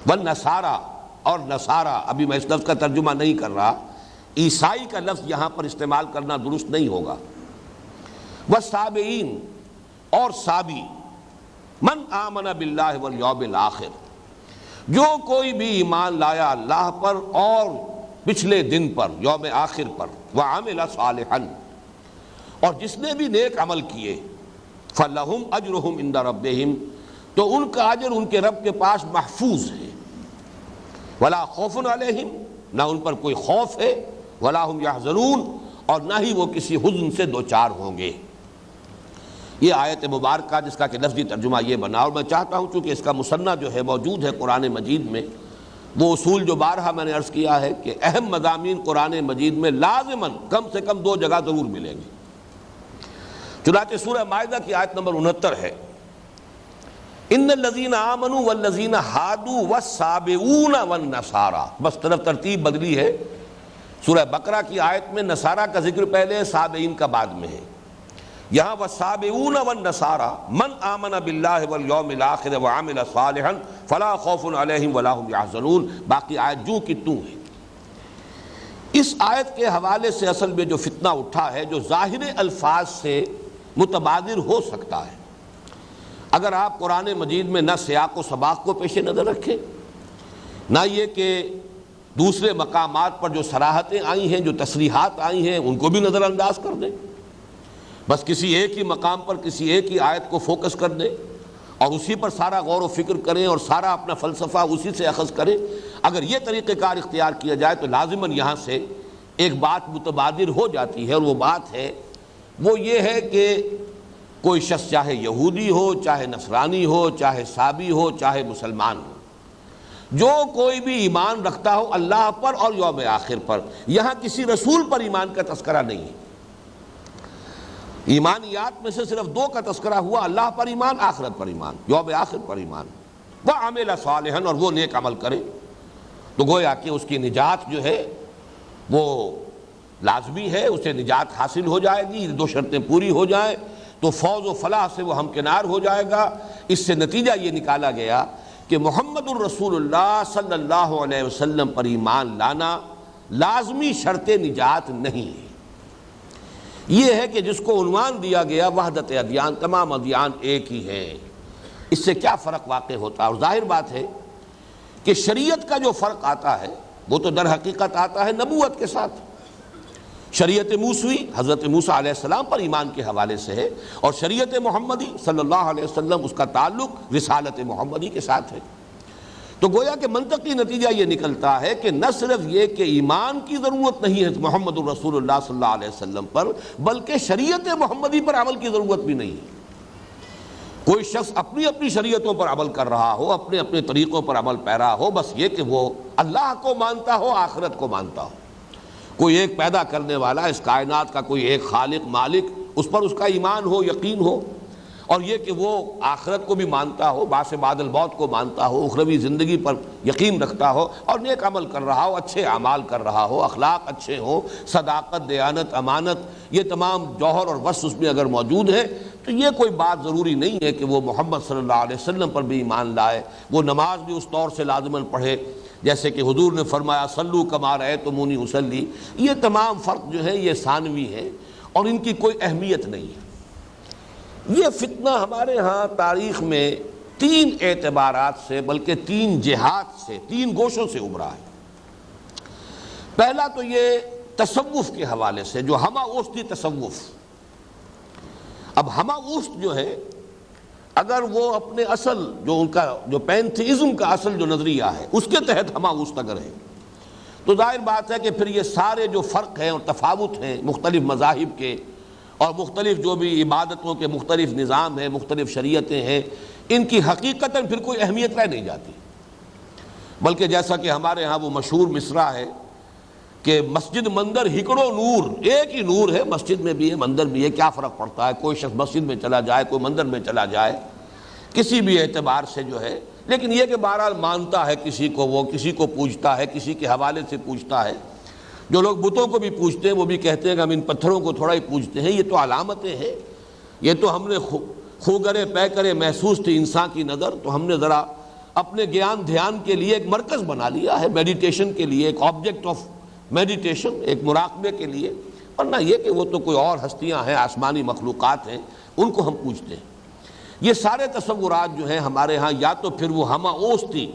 S1: والنصارى، اور نصارہ، ابھی میں اس لفظ کا ترجمہ نہیں کر رہا، عیسائی کا لفظ یہاں پر استعمال کرنا درست نہیں ہوگا، والصابئین، اور صابی، من آمن باللہ والیوم الآخر، جو کوئی بھی ایمان لایا اللہ پر اور پچھلے دن پر، یوم آخر پر، وعمل صالحا، اور جس نے بھی نیک عمل کیے، فلہم اجرہم عند ربہم، تو ان کا اجر ان کے رب کے پاس محفوظ ہے، ولا خوف علیہم، نہ ان پر کوئی خوف ہے، ولا ہم یحزنون، اور نہ ہی وہ کسی حزن سے دوچار ہوں گے۔ یہ آیت مبارکہ جس کا کہ لفظی ترجمہ یہ بنا، اور میں چاہتا ہوں چونکہ اس کا مصنف جو ہے موجود ہے قرآن مجید میں، وہ اصول جو بارہا میں نے عرض کیا ہے کہ اہم مضامین قرآن مجید میں لازماً کم سے کم 2 جگہ ضرور ملیں گے۔ چنانچہ سورہ مائدہ کی آیت نمبر 69 ہے، ان الذین آمنوا والذین ہادوا والصابئون والنصارى، بس طرف ترتیب بدلی ہے، سورہ بقرہ کی آیت میں نصارہ کا ذکر پہلے ہے، صابئین کا بعد میں ہے، یہاں والصابئون والنصارى من آمن باللہ والیوم الآخر وعمل صالحا فلا خوف علیہم ولا هم یحزنون، باقی آیت جو کی توں ہے۔ اس آیت کے حوالے سے اصل میں جو فتنہ اٹھا ہے، جو ظاہر الفاظ سے متبادر ہو سکتا ہے، اگر آپ قرآن مجید میں نہ سیاق و سباق کو پیش نظر رکھیں، نہ یہ کہ دوسرے مقامات پر جو صراحتیں آئی ہیں، جو تصریحات آئی ہیں، ان کو بھی نظر انداز کر دیں، بس کسی ایک ہی مقام پر کسی ایک ہی آیت کو فوکس کر دیں اور اسی پر سارا غور و فکر کریں اور سارا اپنا فلسفہ اسی سے اخذ کریں، اگر یہ طریقہ کار اختیار کیا جائے تو لازماً یہاں سے ایک بات متبادر ہو جاتی ہے، اور وہ بات ہے وہ یہ ہے کہ کوئی شخص چاہے یہودی ہو، چاہے نصرانی ہو، چاہے صابی ہو، چاہے مسلمان ہو، جو کوئی بھی ایمان رکھتا ہو اللہ پر اور یوم آخر پر، یہاں کسی رسول پر ایمان کا تذکرہ نہیں ہے، ایمانیات میں سے صرف 2 کا تذکرہ ہوا، اللہ پر ایمان، آخرت پر ایمان، یوم آخر پر ایمان، وعمل صالحا، اور وہ نیک عمل کرے، تو گویا کہ اس کی نجات جو ہے وہ لازمی ہے، اسے نجات حاصل ہو جائے گی، 2 شرطیں پوری ہو جائیں تو فوز و فلاح سے وہ ہمکنار ہو جائے گا۔ اس سے نتیجہ یہ نکالا گیا کہ محمد الرسول اللہ صلی اللہ علیہ وسلم پر ایمان لانا لازمی شرط نجات نہیں ہے۔ یہ ہے کہ جس کو عنوان دیا گیا وحدت ادیان، تمام ادیان ایک ہی ہیں، اس سے کیا فرق واقع ہوتا ہے؟ اور ظاہر بات ہے کہ شریعت کا جو فرق آتا ہے وہ تو در حقیقت آتا ہے نبوت کے ساتھ۔ شریعت موسوی حضرت موسیٰ علیہ السلام پر ایمان کے حوالے سے ہے، اور شریعت محمدی صلی اللہ علیہ وسلم اس کا تعلق رسالت محمدی کے ساتھ ہے۔ تو گویا کہ منطقی نتیجہ یہ نکلتا ہے کہ نہ صرف یہ کہ ایمان کی ضرورت نہیں ہے محمد الرسول اللہ صلی اللہ علیہ وسلم پر، بلکہ شریعت محمدی پر عمل کی ضرورت بھی نہیں ہے۔ کوئی شخص اپنی اپنی شریعتوں پر عمل کر رہا ہو، اپنے اپنے طریقوں پر عمل پیرا ہو، بس یہ کہ وہ اللہ کو مانتا ہو، آخرت کو مانتا ہو، کوئی ایک پیدا کرنے والا، اس کائنات کا کوئی ایک خالق مالک، اس پر اس کا ایمان ہو، یقین ہو، اور یہ کہ وہ آخرت کو بھی مانتا ہو، بعث بعد الموت کو مانتا ہو، اخروی زندگی پر یقین رکھتا ہو، اور نیک عمل کر رہا ہو، اچھے اعمال کر رہا ہو، اخلاق اچھے ہوں، صداقت، دیانت، امانت، یہ تمام جوہر اور وصف اس میں اگر موجود ہے تو یہ کوئی بات ضروری نہیں ہے کہ وہ محمد صلی اللہ علیہ وسلم پر بھی ایمان لائے، وہ نماز بھی اس طور سے لازماً پڑھے جیسے کہ حضور نے فرمایا صلو کما رأیتمونی اصلی۔ یہ تمام فرق جو ہے یہ ثانوی ہے اور ان کی کوئی اہمیت نہیں ہے۔ یہ فتنہ ہمارے ہاں تاریخ میں 3 اعتبارات سے، بلکہ 3 جہات سے، 3 گوشوں سے ابھرا ہے۔ پہلا تو یہ تصوف کے حوالے سے، جو ہمہ اوسطی تصوف۔ اب ہمہ اوسط جو ہے اگر وہ اپنے اصل جو ان کا جو پینتھیزم کا اصل جو نظریہ ہے اس کے تحت ہمہ مستقر ہے، تو ظاہر بات ہے کہ پھر یہ سارے جو فرق ہیں اور تفاوت ہیں مختلف مذاہب کے اور مختلف جو بھی عبادتوں کے مختلف نظام ہیں، مختلف شریعتیں ہیں، ان کی حقیقتاً پھر کوئی اہمیت رہ نہیں جاتی، بلکہ جیسا کہ ہمارے ہاں وہ مشہور مصرع ہے کہ مسجد مندر ہکڑو نور، ایک ہی نور ہے، مسجد میں بھی ہے مندر بھی ہے، کیا فرق پڑتا ہے، کوئی شخص مسجد میں چلا جائے کوئی مندر میں چلا جائے کسی بھی اعتبار سے جو ہے، لیکن یہ کہ بہرحال مانتا ہے کسی کو، وہ کسی کو پوجتا ہے، کسی کے حوالے سے پوجتا ہے۔ جو لوگ بتوں کو بھی پوجتے ہیں وہ بھی کہتے ہیں کہ ہم ان پتھروں کو تھوڑا ہی پوجتے ہیں، یہ تو علامتیں ہیں، یہ تو ہم نے خوگرے پے کرے محسوس تھی انسان کی نظر، تو ہم نے ذرا اپنے گیان دھیان کے لیے ایک مرکز بنا لیا ہے، میڈیٹیشن کے لیے، ایک آبجیکٹ آف میڈیٹیشن، ایک مراقبے کے لیے، ورنہ یہ کہ وہ تو کوئی اور ہستیاں ہیں، آسمانی مخلوقات ہیں، ان کو ہم پوجتے ہیں۔ یہ سارے تصورات جو ہیں ہمارے ہاں یا تو پھر وہ ہمہ اوسطی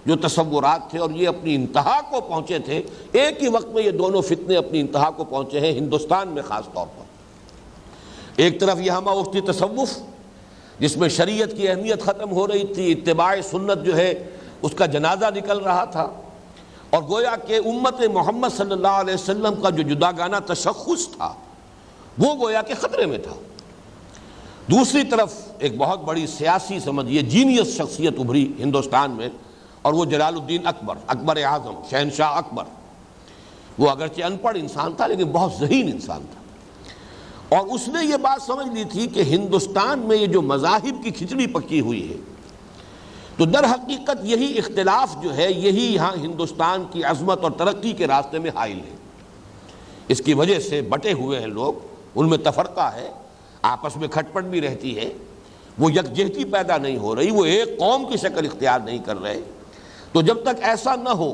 S1: جو تصورات تھے اور یہ اپنی انتہا کو پہنچے تھے، ایک ہی وقت میں یہ دونوں فتنے اپنی انتہا کو پہنچے ہیں ہندوستان میں خاص طور پر۔ ایک طرف یہ ہمہ اوسطی تصوف جس میں شریعت کی اہمیت ختم ہو رہی تھی، اتباع سنت جو ہے اس کا جنازہ نکل رہا تھا، اور گویا کہ امت محمد صلی اللہ علیہ وسلم کا جو جداگانہ تشخص تھا وہ گویا کہ خطرے میں تھا۔ دوسری طرف ایک بہت بڑی سیاسی سمجھیے جینیس شخصیت ابھری ہندوستان میں، اور وہ جلال الدین اکبر، اکبر اعظم، شہنشاہ اکبر۔ وہ اگرچہ ان پڑھ انسان تھا لیکن بہت ذہین انسان تھا، اور اس نے یہ بات سمجھ لی تھی کہ ہندوستان میں یہ جو مذاہب کی کھچڑی پکی ہوئی ہے، تو در حقیقت یہی اختلاف جو ہے یہی یہاں ہندوستان کی عظمت اور ترقی کے راستے میں حائل ہے۔ اس کی وجہ سے بٹے ہوئے ہیں لوگ، ان میں تفرقہ ہے، آپس میں کھٹ پٹ بھی رہتی ہے، وہ یکجہتی پیدا نہیں ہو رہی، وہ ایک قوم کی شکل اختیار نہیں کر رہے۔ تو جب تک ایسا نہ ہو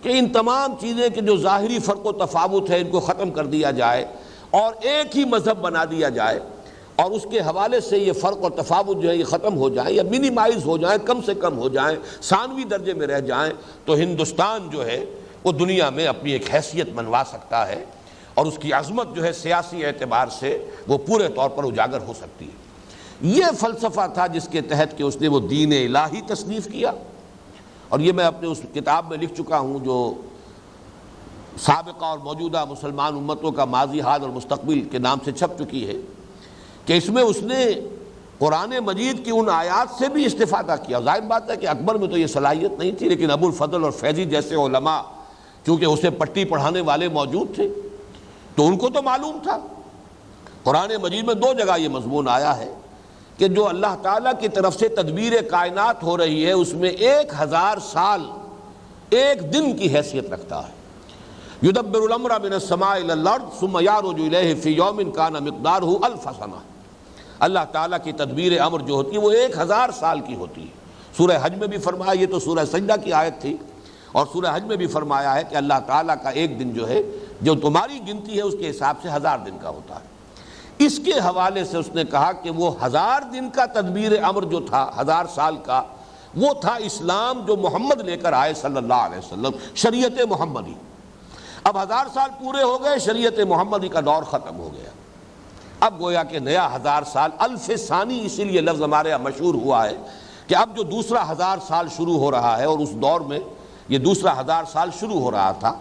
S1: کہ ان تمام چیزیں کے جو ظاہری فرق و تفاوت ہے ان کو ختم کر دیا جائے اور ایک ہی مذہب بنا دیا جائے، اور اس کے حوالے سے یہ فرق اور تفاوت جو ہے یہ ختم ہو جائیں یا منیمائز ہو جائیں، کم سے کم ہو جائیں، ثانوی درجے میں رہ جائیں، تو ہندوستان جو ہے وہ دنیا میں اپنی ایک حیثیت منوا سکتا ہے، اور اس کی عظمت جو ہے سیاسی اعتبار سے وہ پورے طور پر اجاگر ہو سکتی ہے۔ یہ فلسفہ تھا جس کے تحت کہ اس نے وہ دین الہی تصنیف کیا، اور یہ میں اپنے اس کتاب میں لکھ چکا ہوں جو سابقہ اور موجودہ مسلمان امتوں کا ماضی، حال اور مستقبل کے نام سے چھپ چکی ہے، کہ اس میں اس نے قرآن مجید کی ان آیات سے بھی استفادہ کیا۔ ظاہر بات ہے کہ اکبر میں تو یہ صلاحیت نہیں تھی، لیکن ابو الفضل اور فیضی جیسے علماء چونکہ اسے پٹی پڑھانے والے موجود تھے تو ان کو تو معلوم تھا۔ قرآن مجید میں 2 جگہ یہ مضمون آیا ہے کہ جو اللہ تعالیٰ کی طرف سے تدبیر کائنات ہو رہی ہے اس میں 1000 سال ایک دن کی حیثیت رکھتا ہے۔ یدبر الامر من السماء الى الارض ثم يعرج الیہ فی یوم کان مقدارہ 1000 سنہ۔ اللہ تعالیٰ کی تدبیر امر جو ہوتی ہے وہ 1000 سال کی ہوتی ہے۔ سورہ حج میں بھی فرمایا، یہ تو سورہ سجدہ کی آیت تھی، اور سورہ حج میں بھی فرمایا ہے کہ اللہ تعالیٰ کا ایک دن جو ہے جو تمہاری گنتی ہے اس کے حساب سے 1000 دن کا ہوتا ہے۔ اس کے حوالے سے اس نے کہا کہ وہ 1000 دن کا تدبیر امر جو تھا 1000 سال کا، وہ تھا اسلام جو محمد لے کر آئے صلی اللہ علیہ وسلم، شریعت محمدی۔ اب 1000 سال پورے ہو گئے، شریعت محمدی کا دور ختم ہو گیا، اب گویا کہ نیا 1000 سال، الف ثانی اسی لیے لفظ ہمارے یہاں مشہور ہوا ہے کہ اب جو دوسرا 1000 سال شروع ہو رہا ہے، اور اس دور میں یہ دوسرا 1000 سال شروع ہو رہا تھا،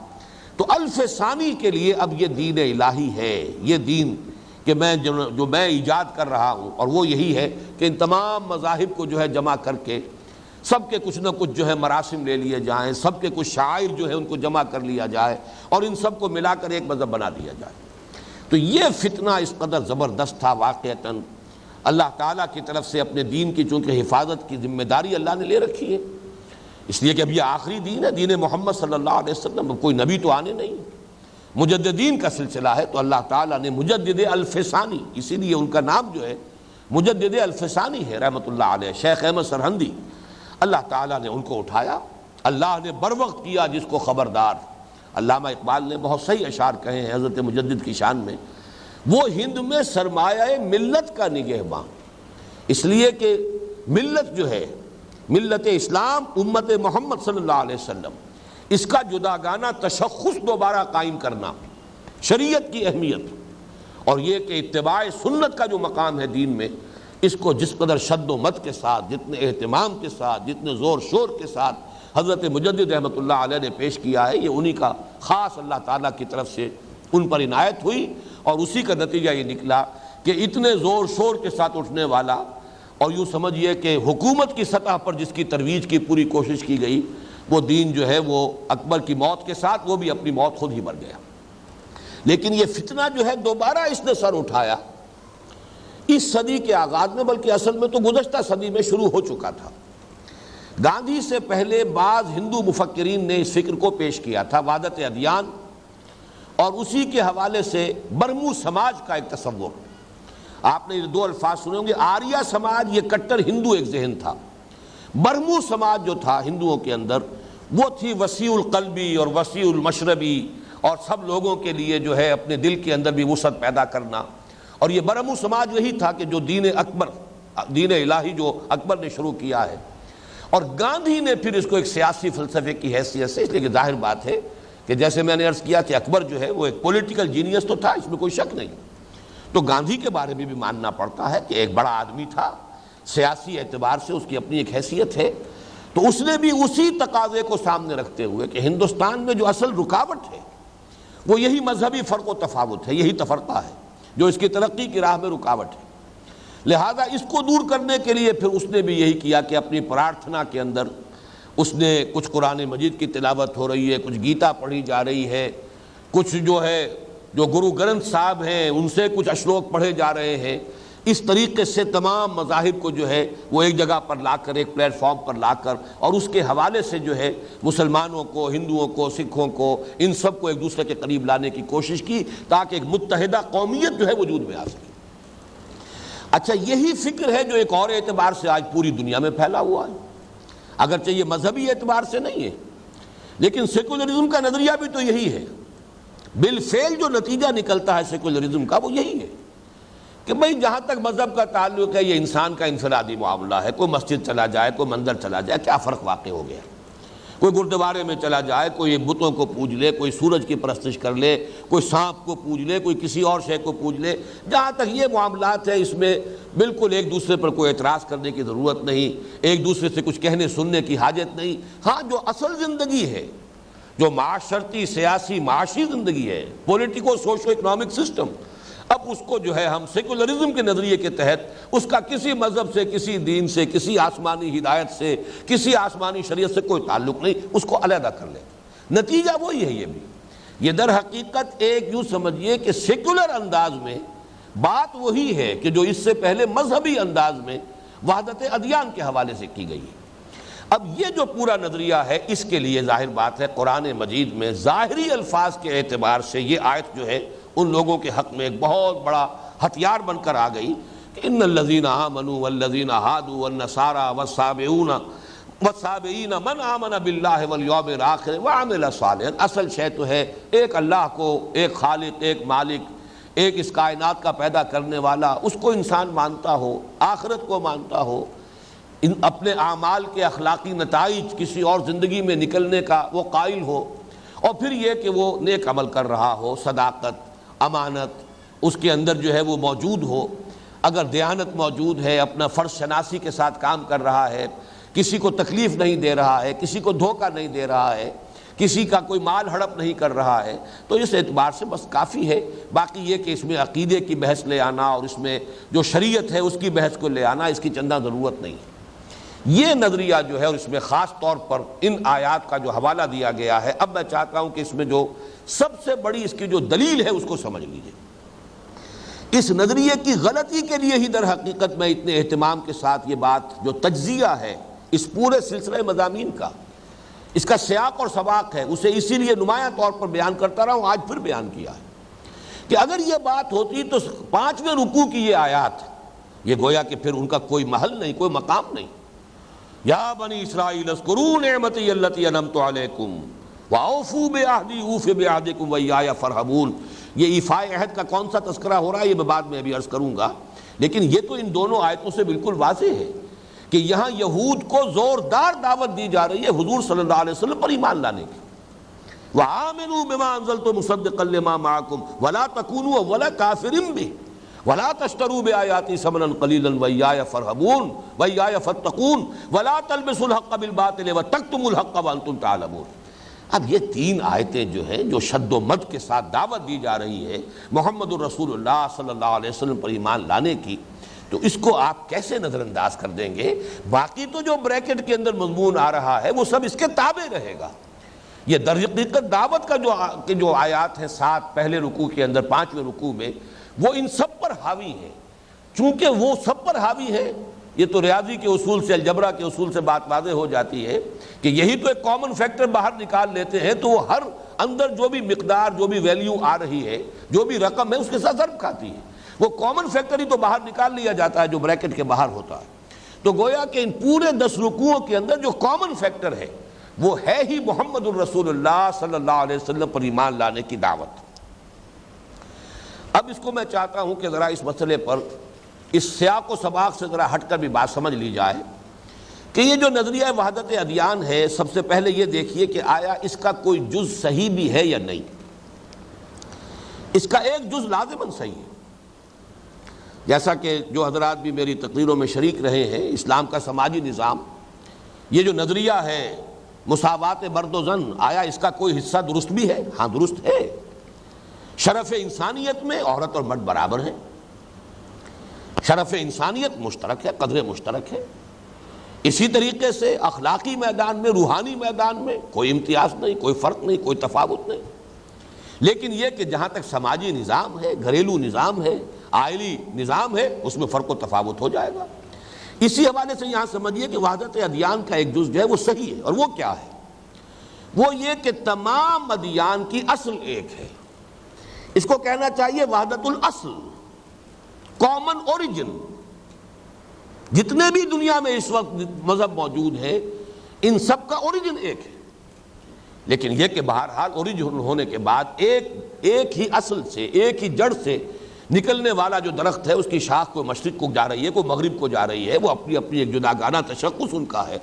S1: تو الف ثانی کے لیے اب یہ دین الہی ہے، یہ دین کہ جو میں ایجاد کر رہا ہوں، اور وہ یہی ہے کہ ان تمام مذاہب کو جو ہے جمع کر کے سب کے کچھ نہ کچھ جو ہے مراسم لے لیے جائیں، سب کے کچھ شعائر جو ہے ان کو جمع کر لیا جائے، اور ان سب کو ملا کر ایک مذہب بنا دیا جائے۔ تو یہ فتنہ اس قدر زبردست تھا واقعتاً، اللہ تعالیٰ کی طرف سے اپنے دین کی چونکہ حفاظت کی ذمہ داری اللہ نے لے رکھی ہے، اس لیے کہ اب یہ آخری دین ہے، دین محمد صلی اللہ علیہ وسلم، کوئی نبی تو آنے نہیں، مجددین کا سلسلہ ہے، تو اللہ تعالیٰ نے مجدد الف ثانی، اسی لیے ان کا نام جو ہے مجدد الف ثانی ہے رحمۃ اللہ علیہ، شیخ احمد سرہندی۔ اللہ تعالیٰ نے ان کو اٹھایا، اللہ نے بر وقت کیا جس کو خبردار۔ علامہ اقبال نے بہت صحیح اشعار کہے ہیں حضرت مجدد کی شان میں، وہ ہند میں سرمایہ ملت کا نگہباں، اس لیے کہ ملت جو ہے، ملت اسلام، امت محمد صلی اللہ علیہ وسلم، اس کا جداگانہ تشخص دوبارہ قائم کرنا، شریعت کی اہمیت، اور یہ کہ اتباع سنت کا جو مقام ہے دین میں، اس کو جس قدر شد و مت کے ساتھ، جتنے اہتمام کے ساتھ، جتنے زور شور کے ساتھ حضرت مجدد رحمۃ اللہ علیہ نے پیش کیا ہے، یہ انہی کا خاص اللہ تعالیٰ کی طرف سے ان پر عنایت ہوئی، اور اسی کا نتیجہ یہ نکلا کہ اتنے زور شور کے ساتھ اٹھنے والا، اور یوں سمجھیے کہ حکومت کی سطح پر جس کی ترویج کی پوری کوشش کی گئی، وہ دین جو ہے وہ اکبر کی موت کے ساتھ وہ بھی اپنی موت خود ہی مر گیا۔ لیکن یہ فتنہ جو ہے دوبارہ اس نے سر اٹھایا اس صدی کے آغاز میں، بلکہ اصل میں تو گزشتہ صدی میں شروع ہو چکا تھا۔ گاندھی سے پہلے بعض ہندو مفکرین نے اس فکر کو پیش کیا تھا، وحدت ادیان، اور اسی کے حوالے سے برمو سماج کا ایک تصور۔ آپ نے یہ دو الفاظ سنے ہوں گے، آریہ سماج یہ کٹر ہندو ایک ذہن تھا، برمو سماج جو تھا ہندوؤں کے اندر وہ تھی وسیع القلبی اور وسیع المشربی، اور سب لوگوں کے لیے جو ہے اپنے دل کے اندر بھی وسعت پیدا کرنا۔ اور یہ برہمو سماج وہی تھا کہ جو دین اکبر، دین الہی جو اکبر نے شروع کیا ہے، اور گاندھی نے پھر اس کو ایک سیاسی فلسفے کی حیثیت سے، اس لیے کہ ظاہر بات ہے کہ جیسے میں نے عرض کیا کہ اکبر جو ہے وہ ایک پولیٹیکل جینیس تو تھا، اس میں کوئی شک نہیں، تو گاندھی کے بارے میں بھی ماننا پڑتا ہے کہ ایک بڑا آدمی تھا، سیاسی اعتبار سے اس کی اپنی ایک حیثیت ہے۔ تو اس نے بھی اسی تقاضے کو سامنے رکھتے ہوئے کہ ہندوستان میں جو اصل رکاوٹ ہے وہ یہی مذہبی فرق و تفاوت ہے، یہی تفرقہ ہے جو اس کی ترقی کی راہ میں رکاوٹ ہے، لہذا اس کو دور کرنے کے لیے پھر اس نے بھی یہی کیا کہ اپنی پرارتھنا کے اندر اس نے کچھ قرآن مجید کی تلاوت ہو رہی ہے، کچھ گیتا پڑھی جا رہی ہے، کچھ جو گرو گرنتھ صاحب ہیں ان سے کچھ اشلوک پڑھے جا رہے ہیں، اس طریقے سے تمام مذاہب کو جو ہے وہ ایک جگہ پر لا کر، ایک پلیٹ فارم پر لا کر، اور اس کے حوالے سے جو ہے مسلمانوں کو، ہندوؤں کو، سکھوں کو، ان سب کو ایک دوسرے کے قریب لانے کی کوشش کی تاکہ ایک متحدہ قومیت جو ہے وجود میں آ سکے۔ اچھا، یہی فکر ہے جو ایک اور اعتبار سے آج پوری دنیا میں پھیلا ہوا ہے، اگرچہ یہ مذہبی اعتبار سے نہیں ہے، لیکن سیکولرزم کا نظریہ بھی تو یہی ہے۔ بالفعل جو نتیجہ نکلتا ہے سیکولرزم کا وہ یہی ہے کہ بھئی جہاں تک مذہب کا تعلق ہے یہ انسان کا انفرادی معاملہ ہے، کوئی مسجد چلا جائے، کوئی مندر چلا جائے، کیا فرق واقع ہو گیا؟ کوئی گردوارے میں چلا جائے، کوئی بتوں کو پوج لے، کوئی سورج کی پرستش کر لے، کوئی سانپ کو پوج لے، کوئی کسی اور شے کو پوج لے، جہاں تک یہ معاملات ہیں اس میں بالکل ایک دوسرے پر کوئی اعتراض کرنے کی ضرورت نہیں، ایک دوسرے سے کچھ کہنے سننے کی حاجت نہیں۔ ہاں، جو اصل زندگی ہے، جو معاشرتی، سیاسی، معاشی زندگی ہے، پولیٹیکو سوشو اکنامک سسٹم، اب اس کو جو ہے ہم سیکولرزم کے نظریے کے تحت اس کا کسی مذہب سے، کسی دین سے، کسی آسمانی ہدایت سے، کسی آسمانی شریعت سے کوئی تعلق نہیں، اس کو علیحدہ کر لیں۔ نتیجہ وہی ہے، یہ بھی یہ در حقیقت ایک یوں سمجھیے کہ سیکولر انداز میں بات وہی ہے کہ جو اس سے پہلے مذہبی انداز میں وحدت ادیان کے حوالے سے کی گئی ہے۔ اب یہ جو پورا نظریہ ہے، اس کے لیے ظاہر بات ہے قرآن مجید میں ظاہری الفاظ کے اعتبار سے یہ آیت جو ہے ان لوگوں کے حق میں ایک بہت بڑا ہتھیار بن کر آ گئی کہ ان الذین آمنوا والذین ہادوا والنصارى والصابئین من آمن باللہ والیوم الآخر وعمل صالحا۔ اصل شے تو ہے ایک اللہ کو، ایک خالق، ایک مالک، ایک اس کائنات کا پیدا کرنے والا، اس کو انسان مانتا ہو، آخرت کو مانتا ہو، اپنے اعمال کے اخلاقی نتائج کسی اور زندگی میں نکلنے کا وہ قائل ہو، اور پھر یہ کہ وہ نیک عمل کر رہا ہو، صداقت، امانت اس کے اندر جو ہے وہ موجود ہو، اگر دیانت موجود ہے، اپنا فرض شناسی کے ساتھ کام کر رہا ہے، کسی کو تکلیف نہیں دے رہا ہے، کسی کو دھوکہ نہیں دے رہا ہے، کسی کا کوئی مال ہڑپ نہیں کر رہا ہے، تو اس اعتبار سے بس کافی ہے۔ باقی یہ کہ اس میں عقیدے کی بحث لے آنا اور اس میں جو شریعت ہے اس کی بحث کو لے آنا، اس کی چندہ ضرورت نہیں ہے۔ یہ نظریہ جو ہے، اور اس میں خاص طور پر ان آیات کا جو حوالہ دیا گیا ہے، اب میں چاہتا ہوں کہ اس میں جو سب سے بڑی اس کی جو دلیل ہے اس کو سمجھ لیجئے۔ اس نظریے کی غلطی کے لیے ہی در حقیقت میں اتنے اہتمام کے ساتھ یہ بات جو تجزیہ ہے اس پورے سلسلے مضامین کا، اس کا سیاق اور سباق ہے، اسے اسی لیے نمایاں طور پر بیان کرتا رہا ہوں، آج پھر بیان کیا ہے کہ اگر یہ بات ہوتی تو 5ویں رکوع کی یہ آیات، یہ گویا کہ پھر ان کا کوئی محل نہیں، کوئی مقام نہیں۔ یا بنی اسرائیل اذکروا نعمتی التی انعمت علیکم واوفوا بعہدی اوف بعہدکم وایای فارہبون۔ یہ ایفاء عہد کا کون سا تذکرہ ہو رہا ہے یہ میں بعد میں ابھی عرض کروں گا، لیکن یہ تو ان دونوں آیتوں سے بالکل واضح ہے کہ یہاں یہود کو زوردار دعوت دی جا رہی ہے حضور صلی اللہ علیہ وسلم پر ایمان لانے کی۔ وآمنوا بما انزلت مصدقا لما معکم ولا تکونوا اول کافر بہ۔ وَلَا تَشْتَرُوا بِآيَاتِي ثَمَنًا قَلِيلًا وَإِيَّايَ فَارْهَبُونَ وَإِيَّايَ فَاتَّقُونَ وَلَا تَلْبِسُوا الْحَقَّ بِالْبَاطِلِ وَتَكْتُمُوا الْحَقَّ وَأَنْتُمْ تَعْلَمُونَ۔ اب یہ تین آیتیں جو ہیں جو شد و مد کے ساتھ دعوت دی جا رہی ہے محمد الرسول اللہ صلی اللہ علیہ وسلم پر ایمان لانے کی، تو اس کو آپ کیسے نظر انداز کر دیں گے؟ باقی تو جو بریکٹ کے اندر مضمون آ رہا ہے وہ سب اس کے تابع رہے گا۔ یہ در حقیقت دعوت کا جو آیات ہیں 7 پہلے رکوع کے اندر 5ویں رکوع میں، وہ ان سب پر حاوی ہیں۔ چونکہ وہ سب پر حاوی ہے، یہ تو ریاضی کے اصول سے، الجبرا کے اصول سے بات واضح ہو جاتی ہے کہ یہی تو ایک کامن فیکٹر باہر نکال لیتے ہیں، تو وہ ہر اندر جو بھی مقدار، جو بھی ویلیو آ رہی ہے، جو بھی رقم ہے، اس کے ساتھ ضرب کھاتی ہے۔ وہ کامن فیکٹر ہی تو باہر نکال لیا جاتا ہے جو بریکٹ کے باہر ہوتا ہے۔ تو گویا کہ ان پورے 10 رکوعوں کے اندر جو کامن فیکٹر ہے وہ ہے ہی محمد الرسول اللہ صلی اللہ علیہ وسلم پر ایمان لانے کی دعوت۔ اب اس کو میں چاہتا ہوں کہ ذرا اس مسئلے پر اس سیاق و سباق سے ذرا ہٹ کر بھی بات سمجھ لی جائے کہ یہ جو نظریہ وحدت ادیان ہے، سب سے پہلے یہ دیکھیے کہ آیا اس کا کوئی جز صحیح بھی ہے یا نہیں۔ اس کا ایک جز لازماً صحیح ہے، جیسا کہ جو حضرات بھی میری تقریروں میں شریک رہے ہیں، اسلام کا سماجی نظام، یہ جو نظریہ ہے مساوات مرد و زن، آیا اس کا کوئی حصہ درست بھی ہے؟ ہاں درست ہے۔ شرف انسانیت میں عورت اور مرد برابر ہیں، شرف انسانیت مشترک ہے، قدر مشترک ہے۔ اسی طریقے سے اخلاقی میدان میں، روحانی میدان میں کوئی امتیاز نہیں، کوئی فرق نہیں، کوئی تفاوت نہیں۔ لیکن یہ کہ جہاں تک سماجی نظام ہے، گھریلو نظام ہے، آئلی نظام ہے، اس میں فرق و تفاوت ہو جائے گا۔ اسی حوالے سے یہاں سمجھیے کہ وحدت ادیان کا ایک جز جو ہے وہ صحیح ہے، اور وہ کیا ہے؟ وہ یہ کہ تمام ادیان کی اصل ایک ہے۔ اس کو کہنا چاہیے وحدت الاصل، کامن اوریجن۔ جتنے بھی دنیا میں اس وقت مذہب موجود ہیں، ان سب کا اوریجن ایک ہے، لیکن یہ کہ بہرحال اوریجن ہونے کے بعد ایک ہی اصل سے، ایک ہی جڑ سے نکلنے والا جو درخت ہے، اس کی شاخ کوئی مشرق کو جا رہی ہے، کوئی مغرب کو جا رہی ہے، وہ اپنی اپنی ایک جداگانہ تشخص ان کا ہے۔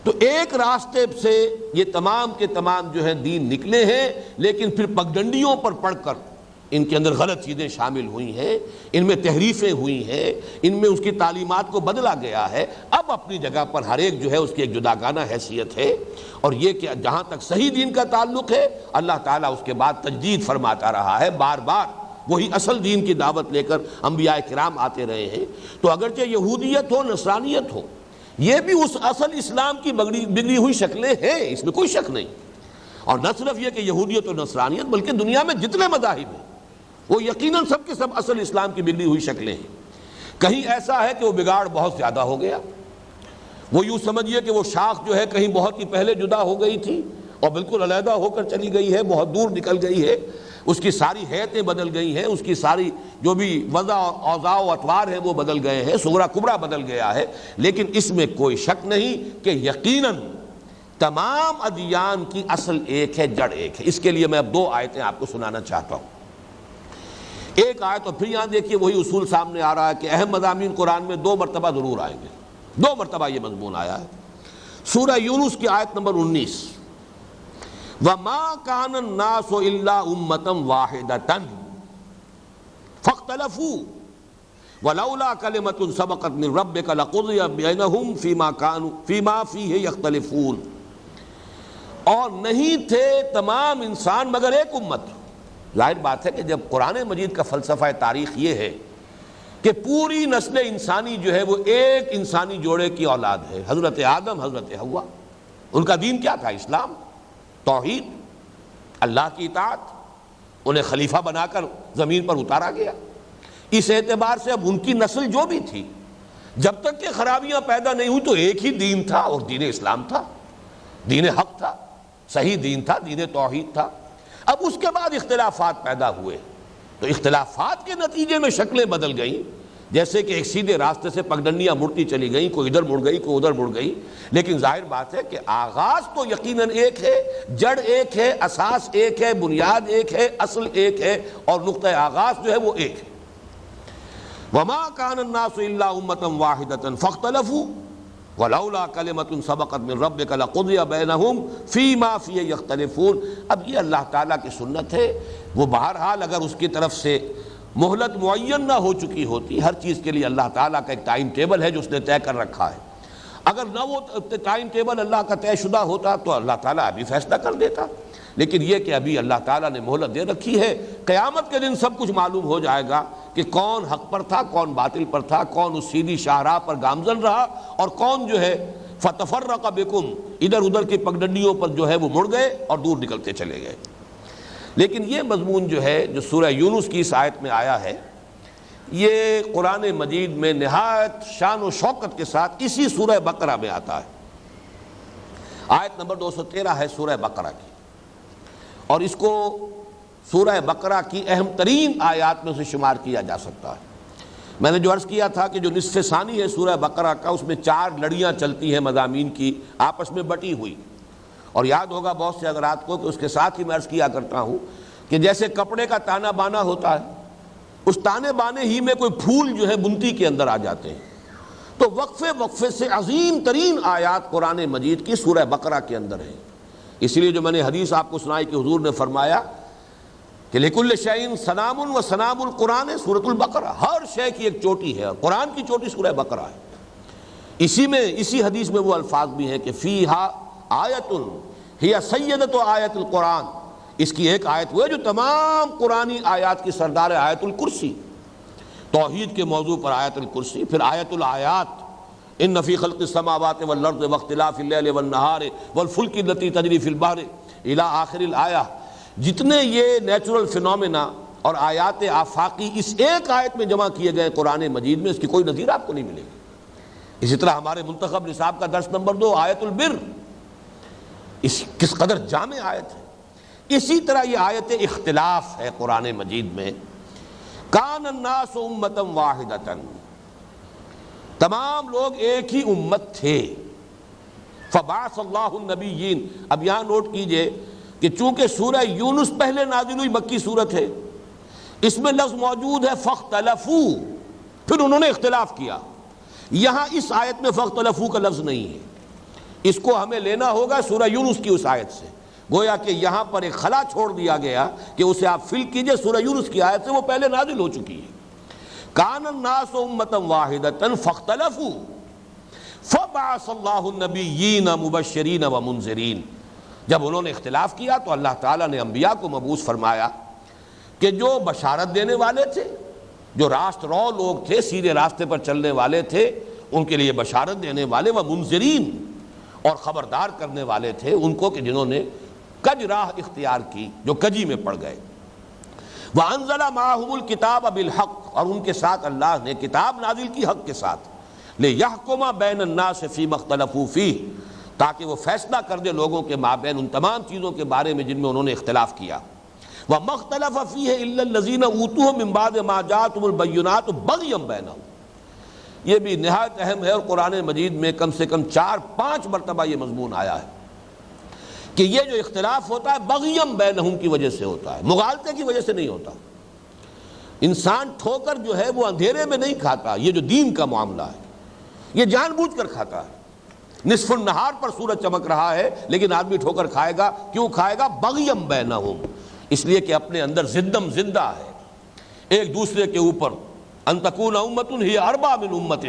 S1: تو ایک راستے سے یہ تمام کے تمام جو ہیں دین نکلے ہیں، لیکن پھر پگڈنڈیوں پر پڑھ کر ان کے اندر غلط چیزیں شامل ہوئی ہیں، ان میں تحریفیں ہوئی ہیں، ان میں اس کی تعلیمات کو بدلا گیا ہے۔ اب اپنی جگہ پر ہر ایک جو ہے اس کی ایک جداگانہ حیثیت ہے، اور یہ کہ جہاں تک صحیح دین کا تعلق ہے، اللہ تعالیٰ اس کے بعد تجدید فرماتا رہا ہے، بار بار وہی اصل دین کی دعوت لے کر انبیاء کرام آتے رہے ہیں۔ تو اگرچہ یہودیت ہو، نصرانیت ہو، یہ بھی اس اصل اسلام کی بگڑی ہوئی شکلیں ہیں، اس میں کوئی شک نہیں۔ اور نہ صرف یہ کہ یہودیت اور نصرانیت، بلکہ دنیا میں جتنے مذاہب ہیں وہ یقیناً سب کے سب اصل اسلام کی بگڑی ہوئی شکلیں ہیں۔ کہیں ایسا ہے کہ وہ بگاڑ بہت زیادہ ہو گیا، وہ یوں سمجھیے کہ وہ شاخ جو ہے کہیں بہت ہی پہلے جدا ہو گئی تھی اور بالکل علیحدہ ہو کر چلی گئی ہے، بہت دور نکل گئی ہے، اس کی ساری حیتیں بدل گئی ہیں، اس کی ساری جو بھی وضع اوضاع و اطوار ہیں وہ بدل گئے ہیں، صغرا کبرا بدل گیا ہے۔ لیکن اس میں کوئی شک نہیں کہ یقیناً تمام ادیان کی اصل ایک ہے، جڑ ایک ہے۔ اس کے لیے میں اب 2 آیتیں آپ کو سنانا چاہتا ہوں۔ ایک آیت تو پھر یہاں دیکھیے وہی اصول سامنے آ رہا ہے کہ اہم مضامین قرآن میں 2 مرتبہ ضرور آئیں گے، 2 مرتبہ یہ مضمون آیا ہے۔ سورہ یونس کی آیت نمبر 19، وَمَا كَانَ النَّاسُ إِلَّا أُمَّةً وَاحِدَةً فَاخْتَلَفُوا وَلَوْلَا كَلِمَةٌ سَبَقَتْ مِنْ رَبِّكَ لَقُضِيَ بَيْنَهُمْ فِيمَا فِيهِ يَخْتَلِفُونَ، اور نہیں تھے تمام انسان مگر ایک امت۔ ظاہر بات ہے کہ جب قرآن مجید کا فلسفہ تاریخ یہ ہے کہ پوری نسل انسانی جو ہے وہ ایک انسانی جوڑے کی اولاد ہے، حضرت آدم، حضرت حوا، ان کا دین کیا تھا؟ اسلام، توحید، اللہ کی اطاعت، انہیں خلیفہ بنا کر زمین پر اتارا گیا۔ اس اعتبار سے اب ان کی نسل جو بھی تھی، جب تک کہ خرابیاں پیدا نہیں ہوئی تو ایک ہی دین تھا، اور دین اسلام تھا، دین حق تھا، صحیح دین تھا، دین توحید تھا۔ اب اس کے بعد اختلافات پیدا ہوئے، تو اختلافات کے نتیجے میں شکلیں بدل گئیں، جیسے کہ ایک سیدھے راستے سے پگڈنڈیاں مڑتی چلی گئیں، کوئی ادھر مڑ گئی، کوئی ادھر مڑ گئی، لیکن ظاہر بات ہے کہ آغاز تو یقیناً ایک ہے، جڑ ایک ہے، اساس ایک ہے، بنیاد ایک ہے، اصل ایک ہے، اور نقطہ آغاز جو ہے وہ ایک ہے۔ وَمَا كَانَ النَّاسُ إِلَّا أُمَّةً وَاحِدَةً فَاخْتَلَفُوا وَلَوْلَا كَلِمَةٌ سَبَقَتْ مِنْ رَبِّكَ لَقُضِيَ بَيْنَهُمْ فِيمَا فِيهِ يَخْتَلِفُونَ۔ اب یہ اللہ تعالیٰ کی سنت ہے، وہ بہرحال اگر اس کی طرف سے مہلت معین نہ ہو چکی ہوتی، ہر چیز کے لیے اللہ تعالیٰ کا ایک ٹائم ٹیبل ہے جو اس نے طے کر رکھا ہے، اگر نہ وہ ٹائم ٹیبل اللہ کا طے شدہ ہوتا تو اللہ تعالیٰ ابھی فیصلہ کر دیتا، لیکن یہ کہ ابھی اللہ تعالیٰ نے مہلت دے رکھی ہے۔ قیامت کے دن سب کچھ معلوم ہو جائے گا کہ کون حق پر تھا، کون باطل پر تھا، کون اس سیدھی شاہراہ پر گامزن رہا اور کون جو ہے فتفرق بکم، ادھر ادھر کی پگڈنڈیوں پر جو ہے وہ مڑ گئے اور دور نکلتے چلے گئے۔ لیکن یہ مضمون جو ہے جو سورہ یونس کی اس آیت میں آیا ہے، یہ قرآن مجید میں نہایت شان و شوکت کے ساتھ اسی سورہ بقرہ میں آتا ہے۔ آیت نمبر 213 ہے سورہ بقرہ کی، اور اس کو سورہ بقرہ کی اہم ترین آیات میں سے شمار کیا جا سکتا ہے۔ میں نے جو عرض کیا تھا کہ جو نصف ثانی ہے سورہ بقرہ کا، اس میں 4 لڑیاں چلتی ہیں مضامین کی آپس میں بٹی ہوئی، اور یاد ہوگا بہت سے حضرات کو کہ اس کے ساتھ ہی میں عرض کیا کرتا ہوں کہ جیسے کپڑے کا تانا بانا ہوتا ہے، اس تانے بانے ہی میں کوئی پھول جو ہے بنتی کے اندر آ جاتے ہیں، تو وقفے سے عظیم ترین آیات قرآن مجید کی سورہ بقرہ کے اندر ہیں۔ اس لیے جو میں نے حدیث آپ کو سنائی کہ حضور نے فرمایا کہ لِكُلِّ شَيْءٍ سَنَامٌ وَسَنَامُ الْقُرْآنِ سورۃ البقرہ، ہر شے کی ایک چوٹی ہے، اور قرآن کی چوٹی سورہ بقرہ ہے۔ اسی حدیث میں وہ الفاظ بھی ہیں کہ فیہا آیت ہی سیدۃ آیت القرآن، اس کی ایک آیت وہ ہے جو تمام قرآنی آیات کی سردار ہے، آیت الکرسی، توحید کے موضوع پر آیت الکرسی، پھر آیت الآیات ان فی خلق السماوات والارض واختلاف اللیل والنہار والفلک التی تجری فی البحر الی آخر الآیہ، جتنے یہ نیچرل فینومینا اور آیات آفاقی اس ایک آیت میں جمع کیے گئے قرآن مجید میں، اس کی کوئی نظیر آپ کو نہیں ملے گی۔ اسی طرح ہمارے منتخب نصاب کا درس نمبر 2 آیت البر، اس کس قدر جامع آیت ہے۔ اسی طرح یہ آیت اختلاف ہے قرآن مجید میں، کان الناس امۃ واحدۃ، تمام لوگ ایک ہی امت تھے، فبعث اللہ النبیین۔ اب یہاں نوٹ کیجئے کہ چونکہ سورہ یونس پہلے نازل ہوئی مکی صورت ہے، اس میں لفظ موجود ہے فاختلفوا، پھر انہوں نے اختلاف کیا۔ یہاں اس آیت میں فاختلفوا کا لفظ نہیں ہے، اس کو ہمیں لینا ہوگا سورہ یونس کی اس آیت سے، گویا کہ یہاں پر ایک خلا چھوڑ دیا گیا کہ اسے آپ فل کیجئے سورہ یونس کی آیت سے، وہ پہلے نازل ہو چکی ہے۔ کان الناس امۃ واحدۃ فاختلفوا فبعث اللہ النبیین مبشرین ومنذرین، جب انہوں نے اختلاف کیا تو اللہ تعالیٰ نے انبیاء کو مبعوث فرمایا کہ جو بشارت دینے والے تھے، جو راست رو لوگ تھے، سیدھے راستے پر چلنے والے تھے، ان کے لیے بشارت دینے والے، ومنذرین، اور خبردار کرنے والے تھے ان کو کہ جنہوں نے کج راہ اختیار کی، جو کجی میں پڑ گئے۔ وَأَنزَلَ مَعَهُمُ الْكِتَابَ بِالْحَقِّ، اور ان کے ساتھ اللہ نے کتاب نازل کی حق کے ساتھ، لِيَحْكُمَ بَيْنَ النَّاسِ فِيمَا اخْتَلَفُوا فِيهِ، تاکہ وہ فیصلہ کر دے لوگوں کے مابین ان تمام چیزوں کے بارے میں جن میں انہوں نے اختلاف کیا۔ وَمَا اخْتَلَفَ فِيهِ إِلَّا الَّذِينَ أُوتُوهُ مِن بَعْدِ مَا جَاءَتْهُمُ الْبَيِّنَاتُ بَغْيًا بَيْنَهُمْ، یہ بھی نہایت اہم ہے، اور قرآن مجید میں کم سے کم 4-5 مرتبہ یہ مضمون آیا ہے کہ یہ جو اختلاف ہوتا ہے بغیم بینہم کی وجہ سے ہوتا ہے، مغالطے کی وجہ سے نہیں ہوتا۔ انسان ٹھوکر جو ہے وہ اندھیرے میں نہیں کھاتا، یہ جو دین کا معاملہ ہے یہ جان بوجھ کر کھاتا ہے۔ نصف النہار پر سورج چمک رہا ہے لیکن آدمی ٹھوکر کھائے گا، کیوں کھائے گا؟ بغیم بینہم، اس لیے کہ اپنے اندر زدم زندہ ہے ایک دوسرے کے اوپر، ان تکون امۃ ہی اربع من امۃ،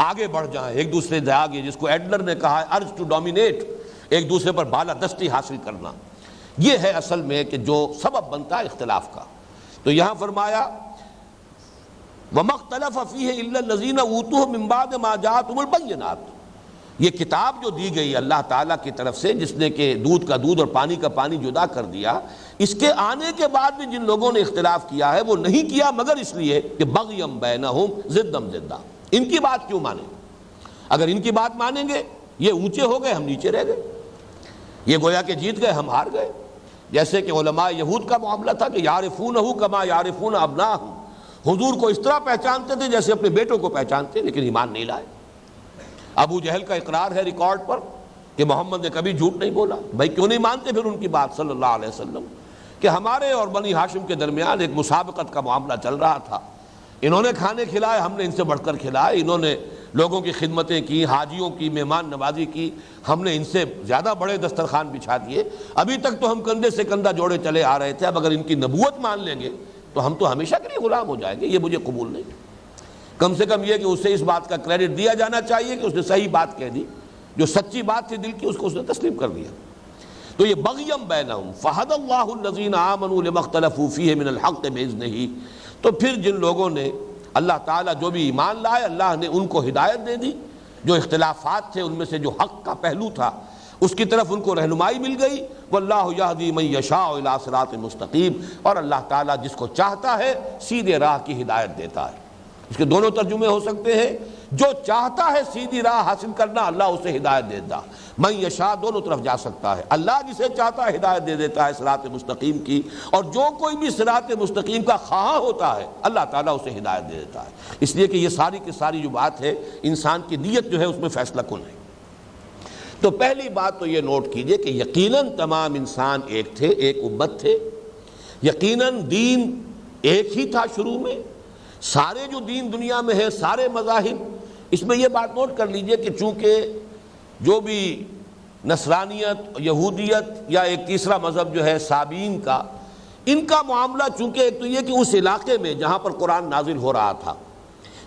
S1: آگے بڑھ جائیں ایک دوسرے سے آگے، جس کو ایڈلر نے کہا ہے ارج ٹو ڈومینیٹ، ایک دوسرے پر بالادستی حاصل کرنا، یہ ہے اصل میں کہ جو سبب بنتا ہے اختلاف کا۔ تو یہاں فرمایا وَمَا اخْتَلَفَ فِيهِ إِلَّا الَّذِينَ أُوتُوهُ مِن بَعْدِ مَا جَاءَتْهُمُ الْبَيِّنَاتُ، یہ کتاب جو دی گئی اللہ تعالیٰ کی طرف سے، جس نے کہ دودھ کا دودھ اور پانی کا پانی جدا کر دیا، اس کے آنے کے بعد بھی جن لوگوں نے اختلاف کیا ہے وہ نہیں کیا مگر اس لیے کہ بغیم بینہم، زدم زدہ، ان کی بات کیوں مانیں؟ اگر ان کی بات مانیں گے یہ اونچے ہو گئے، ہم نیچے رہ گئے، یہ گویا کہ جیت گئے، ہم ہار گئے۔ جیسے کہ علماء یہود کا معاملہ تھا کہ یعرفونہ کما یعرفون ابناہم، حضور کو اس طرح پہچانتے تھے جیسے اپنے بیٹوں کو پہچانتے، لیکن ایمان نہیں لائے۔ ابو جہل کا اقرار ہے ریکارڈ پر کہ محمد نے کبھی جھوٹ نہیں بولا۔ بھائی کیوں نہیں مانتے پھر ان کی بات صلی اللہ علیہ وسلم؟ کہ ہمارے اور بنی ہاشم کے درمیان ایک مسابقت کا معاملہ چل رہا تھا، انہوں نے کھانے کھلائے، ہم نے ان سے بڑھ کر کھلائے، انہوں نے لوگوں کی خدمتیں کی، حاجیوں کی مہمان نوازی کی، ہم نے ان سے زیادہ بڑے دسترخوان بچھا دیے، ابھی تک تو ہم کندھے سے کندھا جوڑے چلے آ رہے تھے، اب اگر ان کی نبوت مان لیں گے تو ہم تو ہمیشہ کے لیے غلام ہو جائیں گے، یہ مجھے قبول نہیں۔ کم سے کم یہ کہ اسے اس بات کا کریڈٹ دیا جانا چاہیے کہ اس نے صحیح بات کہہ دی، جو سچی بات تھی دل کی اس کو اس نے تسلیم کر دیا۔ تو یہ بغیم بینہم فہدی اللہ الذین آمنوا لما اختلفوا فیہ من الحق بإذنہ، تو پھر جن لوگوں نے اللہ تعالیٰ جو بھی ایمان لائے اللہ نے ان کو ہدایت دے دی، جو اختلافات تھے ان میں سے جو حق کا پہلو تھا اس کی طرف ان کو رہنمائی مل گئی۔ واللہ یہدی من یشاء الی صراط مستقیم، اور اللہ تعالیٰ جس کو چاہتا ہے سیدھے راہ کی ہدایت دیتا ہے۔ اس کے دونوں ترجمے ہو سکتے ہیں، جو چاہتا ہے سیدھی راہ حاصل کرنا اللہ اسے ہدایت دیتا، من یشاء دونوں طرف جا سکتا ہے، اللہ جسے چاہتا ہے ہدایت دے دیتا ہے صراط مستقیم کی، اور جو کوئی بھی صراط مستقیم کا خواہاں ہوتا ہے اللہ تعالیٰ اسے ہدایت دے دیتا ہے۔ اس لیے کہ یہ ساری کی ساری جو بات ہے انسان کی نیت جو ہے اس میں فیصلہ کن ہے۔ تو پہلی بات تو یہ نوٹ کیجئے کہ یقیناً تمام انسان ایک تھے، ایک امت تھے، یقیناً دین ایک ہی تھا شروع میں، سارے جو دین دنیا میں ہے سارے مذاہب، اس میں یہ بات نوٹ کر لیجئے کہ چونکہ جو بھی نصرانیت، یہودیت یا ایک تیسرا مذہب جو ہے سابین کا، ان کا معاملہ چونکہ ایک تو یہ کہ اس علاقے میں جہاں پر قرآن نازل ہو رہا تھا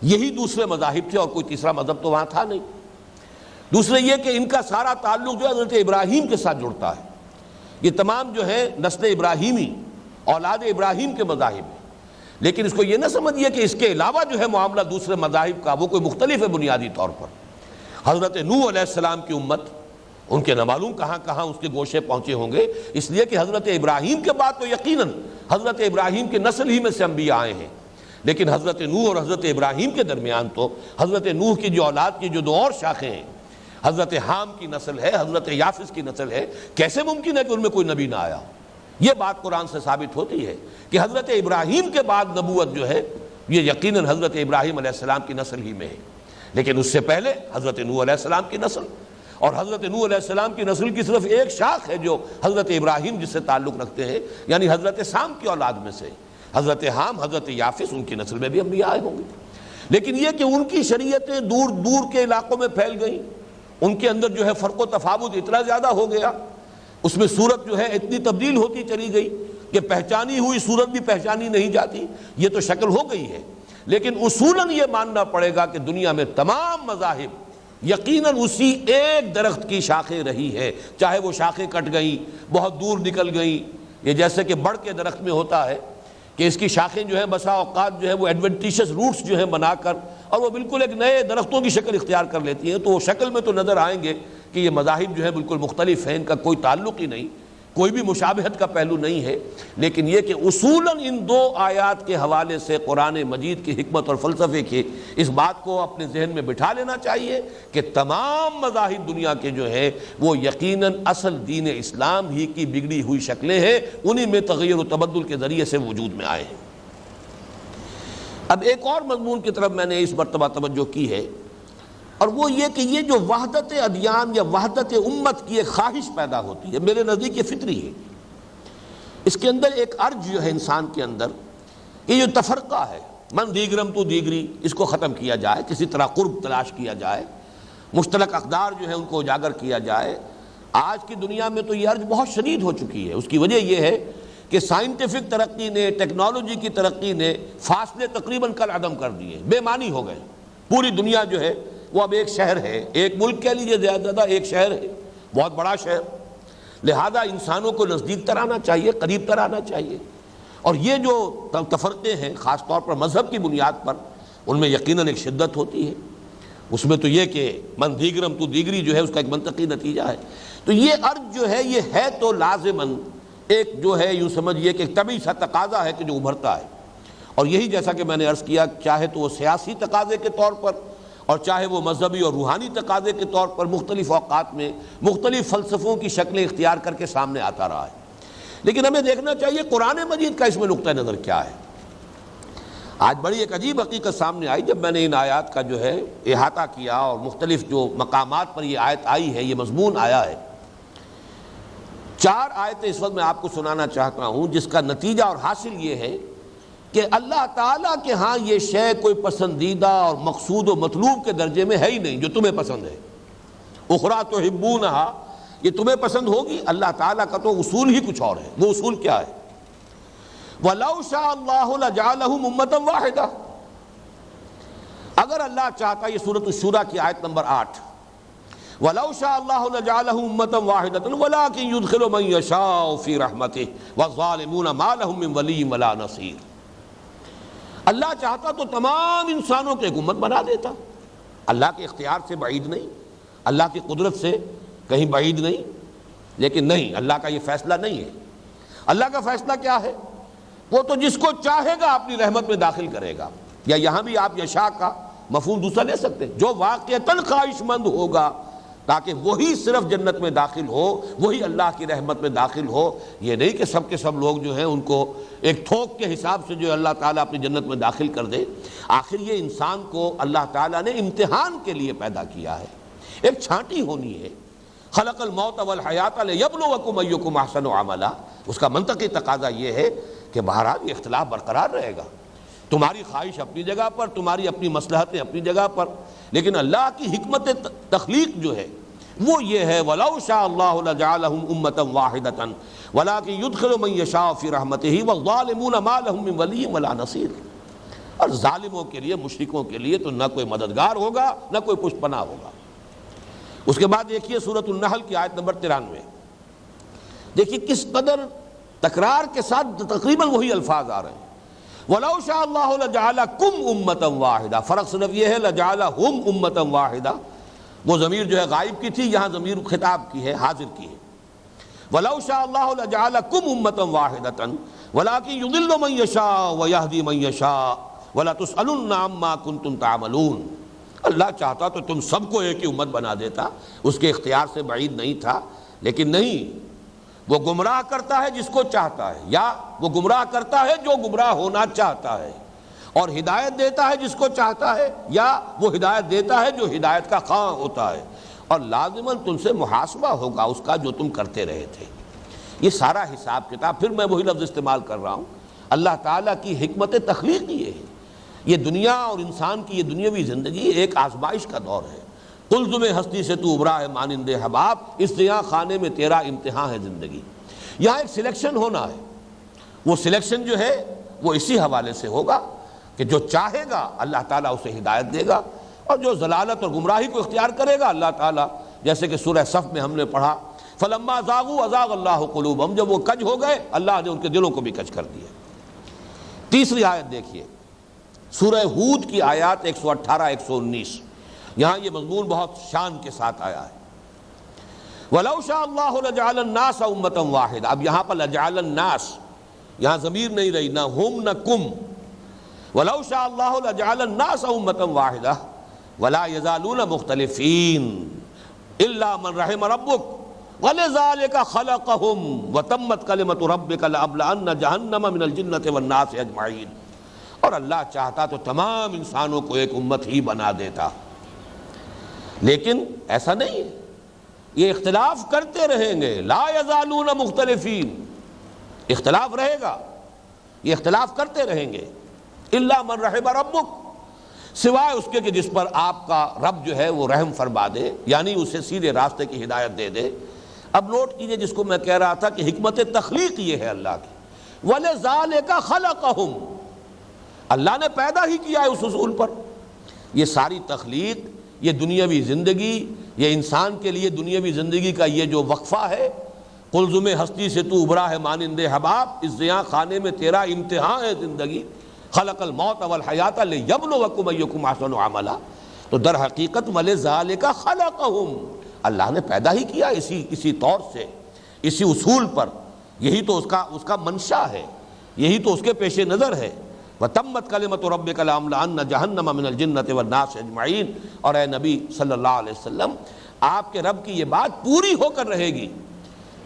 S1: یہی دوسرے مذاہب تھے اور کوئی تیسرا مذہب تو وہاں تھا نہیں۔ دوسرے یہ کہ ان کا سارا تعلق جو ہے حضرت ابراہیم کے ساتھ جڑتا ہے، یہ تمام جو ہے نسل ابراہیمی اولاد ابراہیم کے مذاہب ہیں، لیکن اس کو یہ نہ سمجھیے کہ اس کے علاوہ جو ہے معاملہ دوسرے مذاہب کا وہ کوئی مختلف ہے بنیادی طور پر۔ حضرت نوح علیہ السلام کی امت، ان کے نہ معلوم کہاں کہاں اس کے گوشے پہنچے ہوں گے، اس لیے کہ حضرت ابراہیم کے بعد تو یقیناً حضرت ابراہیم کے نسل ہی میں سے انبیاء آئے ہیں، لیکن حضرت نوح اور حضرت ابراہیم کے درمیان تو حضرت نوح کی جو اولاد کی جو دو اور شاخیں ہیں، حضرت حام کی نسل ہے، حضرت یافس کی نسل ہے، کیسے ممکن ہے کہ ان میں کوئی نبی نہ آیا ہو؟ یہ بات قرآن سے ثابت ہوتی ہے کہ حضرت ابراہیم کے بعد نبوت جو ہے یہ یقیناً حضرت ابراہیم علیہ السلام کی نسل ہی میں ہے، لیکن اس سے پہلے حضرت نوح علیہ السلام کی نسل، اور حضرت نوح علیہ السلام کی نسل کی صرف ایک شاخ ہے جو حضرت ابراہیم جس سے تعلق رکھتے ہیں، یعنی حضرت سام کی اولاد میں سے حضرت حام، حضرت یافس، ان کی نسل میں بھی انبیاء آئے ہوں گے، لیکن یہ کہ ان کی شریعتیں دور دور کے علاقوں میں پھیل گئیں، ان کے اندر جو ہے فرق و تفاوت اتنا زیادہ ہو گیا، اس میں صورت جو ہے اتنی تبدیل ہوتی چلی گئی کہ پہچانی ہوئی صورت بھی پہچانی نہیں جاتی، یہ تو شکل ہو گئی ہے، لیکن اصولاً یہ ماننا پڑے گا کہ دنیا میں تمام مذاہب یقیناً اسی ایک درخت کی شاخیں رہی ہے، چاہے وہ شاخیں کٹ گئیں، بہت دور نکل گئیں، یہ جیسے کہ بڑھ کے درخت میں ہوتا ہے کہ اس کی شاخیں جو ہیں بسا اوقات جو ہے وہ ایڈونٹیشس روٹس جو ہیں بنا کر اور وہ بالکل ایک نئے درختوں کی شکل اختیار کر لیتی ہیں، تو وہ شکل میں تو نظر آئیں گے کہ یہ مذاہب جو ہے بالکل مختلف ہیں، ان کا کوئی تعلق ہی نہیں، کوئی بھی مشابہت کا پہلو نہیں ہے، لیکن یہ کہ اصولاً ان دو آیات کے حوالے سے قرآن مجید کی حکمت اور فلسفے کی اس بات کو اپنے ذہن میں بٹھا لینا چاہیے کہ تمام مذاہب دنیا کے جو ہیں وہ یقیناً اصل دین اسلام ہی کی بگڑی ہوئی شکلیں ہیں، انہی میں تغیر و تبدل کے ذریعے سے وجود میں آئے ہیں۔ اب ایک اور مضمون کی طرف میں نے اس مرتبہ توجہ کی ہے، اور وہ یہ کہ یہ جو وحدت ادیان یا وحدت امت کی ایک خواہش پیدا ہوتی ہے، میرے نزدیک یہ فطری ہے، اس کے اندر ایک ارج جو ہے انسان کے اندر، یہ جو تفرقہ ہے، من دیگرم تو دیگری، اس کو ختم کیا جائے، کسی طرح قرب تلاش کیا جائے، مشترک اقدار جو ہے ان کو اجاگر کیا جائے۔ آج کی دنیا میں تو یہ ارج بہت شدید ہو چکی ہے، اس کی وجہ یہ ہے کہ سائنٹیفک ترقی نے، ٹیکنالوجی کی ترقی نے فاصلے تقریباً کل عدم کر دیے، بے معنی ہو گئے، پوری دنیا جو ہے وہ اب ایک شہر ہے، ایک ملک کہہ لیجیے زیادہ ایک شہر ہے، بہت بڑا شہر، لہذا انسانوں کو نزدیک تر آنا چاہیے، قریب تر آنا چاہیے، اور یہ جو تفرقے ہیں خاص طور پر مذہب کی بنیاد پر، ان میں یقیناً ایک شدت ہوتی ہے، اس میں تو یہ کہ من دیگرم تو دیگری جو ہے اس کا ایک منطقی نتیجہ ہے، تو یہ ارج جو ہے یہ ہے تو لازماً ایک جو ہے یوں سمجھیے کہ ایک طبعی سا تقاضا ہے کہ جو ابھرتا ہے، اور یہی جیسا کہ میں نے عرض کیا چاہے تو وہ سیاسی تقاضے کے طور پر اور چاہے وہ مذہبی اور روحانی تقاضے کے طور پر مختلف اوقات میں مختلف فلسفوں کی شکلیں اختیار کر کے سامنے آتا رہا ہے، لیکن ہمیں دیکھنا چاہیے قرآن مجید کا اس میں نقطہ نظر کیا ہے۔ آج بڑی ایک عجیب حقیقت سامنے آئی جب میں نے ان آیات کا جو ہے احاطہ کیا اور مختلف جو مقامات پر یہ آیت آئی ہے، یہ مضمون آیا ہے۔ 4 آیتیں اس وقت میں آپ کو سنانا چاہتا ہوں جس کا نتیجہ اور حاصل یہ ہے کہ اللہ تعالیٰ کے ہاں یہ شے کوئی پسندیدہ اور مقصود و مطلوب کے درجے میں ہے ہی نہیں جو تمہیں پسند ہے۔ اخری تحبونہا، یہ تمہیں پسند ہوگی، اللہ تعالیٰ کا تو اصول ہی کچھ اور ہے، وہ اصول کیا ہے؟ وَلَوْ شَاءَ اللَّهُ لَجَعَلَهُمْ أُمَّةً وَاحِدَةً، اگر اللہ چاہتا، یہ سورۃ الشورى کی آیت نمبر 8، وَلَوْ شَاءَ اللَّهُ لَجَعَلَهُمْ أُمَّةً وَاحِدَةً وَلَٰكِن يُدْخِلُ مَن يَشَاءُ فِي رَحْمَتِهِ وَالظَّالِمُونَ مَا لَهُم مِّن وَلِيٍّ وَلَا نَصِيرٍ۔ اللہ چاہتا تو تمام انسانوں کو ایک امت بنا دیتا، اللہ کے اختیار سے بعید نہیں، اللہ کی قدرت سے کہیں بعید نہیں، لیکن نہیں، اللہ کا یہ فیصلہ نہیں ہے۔ اللہ کا فیصلہ کیا ہے؟ وہ تو جس کو چاہے گا اپنی رحمت میں داخل کرے گا، یا یہاں بھی آپ یشاء کا مفہوم دوسرا لے سکتے ہیں، جو واقعتاً خواہش مند ہوگا تاکہ وہی صرف جنت میں داخل ہو، وہی اللہ کی رحمت میں داخل ہو۔ یہ نہیں کہ سب کے سب لوگ جو ہیں ان کو ایک تھوک کے حساب سے جو اللہ تعالیٰ اپنی جنت میں داخل کر دے۔ آخر یہ انسان کو اللہ تعالیٰ نے امتحان کے لیے پیدا کیا ہے، ایک چھانٹی ہونی ہے۔ خلق الموت والحیات لیبلوکم ایکم احسن عملا، اس کا منطقی تقاضا یہ ہے کہ بہرحال یہ اختلاف برقرار رہے گا، تمہاری خواہش اپنی جگہ پر، تمہاری اپنی مصلحتیں اپنی جگہ پر، لیکن اللہ کی حکمت تخلیق جو ہے وہ یہ ہے وَلَوْ شَاءَ اللَّهُ لَجَعَلَهُمْ أُمَّةً وَاحِدَةً وَلَٰكِن يُدْخِلُ مَن يَشَاءُ فِي رَحْمَتِهِ وَالظَّالِمُونَ مَا لَهُم مِّن وَلِيٍّ وَلَا نَصِيرٍ۔ اور ظالموں کے لیے، مشرکوں کے لیے تو نہ کوئی مددگار ہوگا نہ کوئی پشت پناہ ہوگا۔ اس کے بعد دیکھیے سورۃ النحل کی آیت نمبر 93، دیکھیے کس قدر تکرار کے ساتھ تقریباً وہی الفاظ آ رہے ہیں۔ وَلَوْ شَاءَ اللَّهُ لَجَعَلَكُمْ أُمَّةً وَاحِدَةً، فرق صرف یہ ہے لَجَعَلَهُمْ أُمَّةً وَاحِدَةً، وہ ضمیر جو ہے غائب کی تھی، یہاں ضمیر خطاب کی ہے، حاضر کی ہے۔ وَلَوْ شَاءَ اللَّهُ لَجَعَلَكُمْ أُمَّةً وَاحِدَةً وَلَٰكِن يُضِلُّ مَن يَشَاءُ وَيَهْدِي مَن يَشَاءُ وَلَتُسْأَلُنَّ عَمَّا كُنتُمْ تَعْمَلُونَ۔ اللہ چاہتا تو تم سب کو ایک ہی امت بنا دیتا، اس کے اختیار سے بعید نہیں تھا، لیکن نہیں، وہ گمراہ کرتا ہے جس کو چاہتا ہے، یا وہ گمراہ کرتا ہے جو گمراہ ہونا چاہتا ہے، اور ہدایت دیتا ہے جس کو چاہتا ہے، یا وہ ہدایت دیتا ہے جو ہدایت کا خواہ ہوتا ہے، اور لازماً تم سے محاسبہ ہوگا اس کا جو تم کرتے رہے تھے۔ یہ سارا حساب کتاب، پھر میں وہی لفظ استعمال کر رہا ہوں، اللہ تعالیٰ کی حکمت تخلیق یہ ہے۔ یہ دنیا اور انسان کی یہ دنیاوی زندگی ایک آزمائش کا دور ہے۔ قلزم ہستی سے تو ابرا ہے مانند حباب، اس ضیاء خانے میں تیرا امتحان ہے زندگی۔ یہاں ایک سلیکشن ہونا ہے، وہ سلیکشن جو ہے وہ اسی حوالے سے ہوگا کہ جو چاہے گا اللہ تعالیٰ اسے ہدایت دے گا، اور جو ضلالت اور گمراہی کو اختیار کرے گا اللہ تعالیٰ، جیسے کہ سورہ صف میں ہم نے پڑھا فَلَمَّا زَاغُوا أَزَاغَ اللَّهُ قُلُوبَهُمْ، جب وہ کج ہو گئے اللہ نے ان کے دلوں کو بھی کج کر دیا۔ تیسری آیت دیکھیے، سورہ ہود کی آیات 118 119، یہاں یہ مضمون بہت شان کے ساتھ آیا ہے۔ وَلَوْ شَاءَ اللَّهُ لَجَعَلَ النَّاسَ أُمَّةً وَاحِدَةً، اب یہاں پر لَجَعَلَ النَّاسَ، یہاں ضمیر نہیں رہی، نہ ہم نہ کم۔ وَلَوْ شَاءَ اللَّهُ لَجَعَلَ النَّاسَ أُمَّةً وَاحِدَةً وَلَا يَزَالُونَ مُخْتَلِفِينَ إِلَّا مَنْ رَحِمَ رَبُّكَ وَلِذَلِكَ خَلَقَهُمْ وَتَمَّتْ كَلِمَةُ رَبِّكَ لَأَمْلَأَنَّ جَهَنَّمَ مِنَ الْجِنَّةِ وَالنَّاسِ أَجْمَعِينَ۔ اور اللہ چاہتا تو تمام انسانوں کو ایک امت ہی بنا دیتا، لیکن ایسا نہیں ہے، یہ اختلاف کرتے رہیں گے، لا یزالون مختلفین، اختلاف رہے گا، یہ اختلاف کرتے رہیں گے، الا من رحم ربک، سوائے اس کے کہ جس پر آپ کا رب جو ہے وہ رحم فرما دے، یعنی اسے سیدھے راستے کی ہدایت دے دے۔ اب نوٹ کیجئے جس کو میں کہہ رہا تھا کہ حکمت تخلیق یہ ہے اللہ کی، وَلِذَالِكَ خَلَقَهُمْ، اللہ نے پیدا ہی کیا ہے اس اصول پر۔ یہ ساری تخلیق، یہ دنیاوی زندگی، یہ انسان کے لیے دنیاوی زندگی کا یہ جو وقفہ ہے، قلزم ہستی سے تو ابرا ہے مانند حباب، اس ضیاء خانے میں تیرا امتحان ہے زندگی، خلق الموت والحیات لیبلوکم ایکم احسن عملا، تو در حقیقت وَلِذَالِكَ خَلَقَهُمْ، اللہ نے پیدا ہی کیا اسی طور سے، اسی اصول پر، یہی تو اس کا منشا ہے، یہی تو اس کے پیش نظر ہے۔ وَتَمَّتْ كَلِمَةُ رَبِّكَ لَأَمْلَأَنَّ جَهَنَّمَ مِنَ الْجِنَّةِ وَالنَّاسِ أَجْمَعِينَ، اور اے نبی صلی اللہ علیہ وسلم، آپ کے رب کی یہ بات پوری ہو کر رہے گی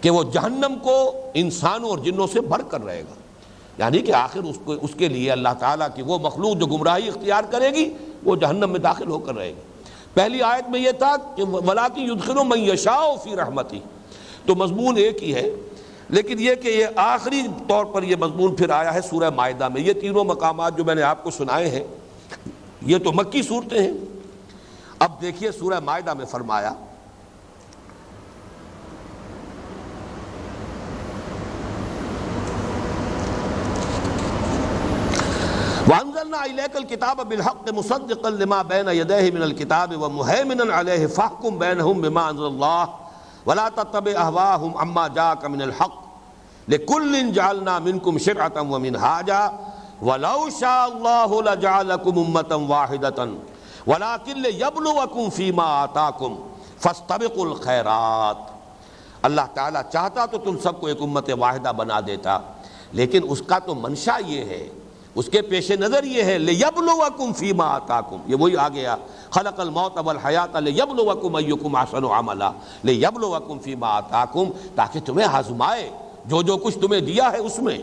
S1: کہ وہ جہنم کو انسانوں اور جنوں سے بھر کر رہے گا، یعنی کہ آخر اس کے لیے اللہ تعالیٰ کی وہ مخلوق جو گمراہی اختیار کرے گی وہ جہنم میں داخل ہو کر رہے گی۔ پہلی آیت میں یہ تھا کہ وَلَٰكِن يُدْخِلُ مَن يَشَاءُ فِي رَحْمَتِهِ، تو مضمون ایک ہی ہے، لیکن یہ کہ یہ آخری طور پر یہ مضمون پھر آیا ہے سورہ مائدہ میں۔ یہ تینوں مقامات جو میں نے آپ کو سنائے ہیں یہ تو مکی صورتیں ہیں۔ اب دیکھیے سورہ مائدہ میں فرمایا وَأَنزَلْنَا إِلَيْكَ الْكِتَابَ بِالْحَقِّ مُصَدِّقًا لِمَا بَيْنَ يَدَيْهِ مِنَ الْكِتَابِ وَمُهَيْمِنًا عَلَيْهِ فَاحْكُم بَيْنَهُم بِمَا أَنزَلَ اللَّهُ وَلَا تَتَّبِعْ أَهْوَاءَهُمْ عَمَّا جَاءَكَ مِنَ الْحَقِّ لِكُلٍّ جَعَلْنَا مِنكُمْ شِرْعَةً وَمِنْهَاجًا وَلَوْ شَاءَ اللَّهُ لَجَعَلَكُمْ أُمَّةً وَاحِدَةً وَلَكِنْ لِيَبْلُوَكُمْ فِيمَا آتَاكُمْ فَاسْتَبِقُوا الْخَيْرَاتِ۔ اللہ تعالیٰ چاہتا تو تم سب کو ایک امت واحدہ بنا دیتا، لیکن اس کا تو منشا یہ ہے، اس کے پیش نظر یہ ہے لِيَبْلُوَكُمْ فِيمَا آتَاكُمْ، یہ وہی آ گیا خلق الموت والحیات لِيَبْلُوَكُمْ أَيُّكُمْ أَحْسَنُ عَمَلًا، لِيَبْلُوَكُمْ فِيمَا آتَاكُمْ، تاکہ تمہیں آزمائے جو کچھ تمہیں دیا ہے اس میں۔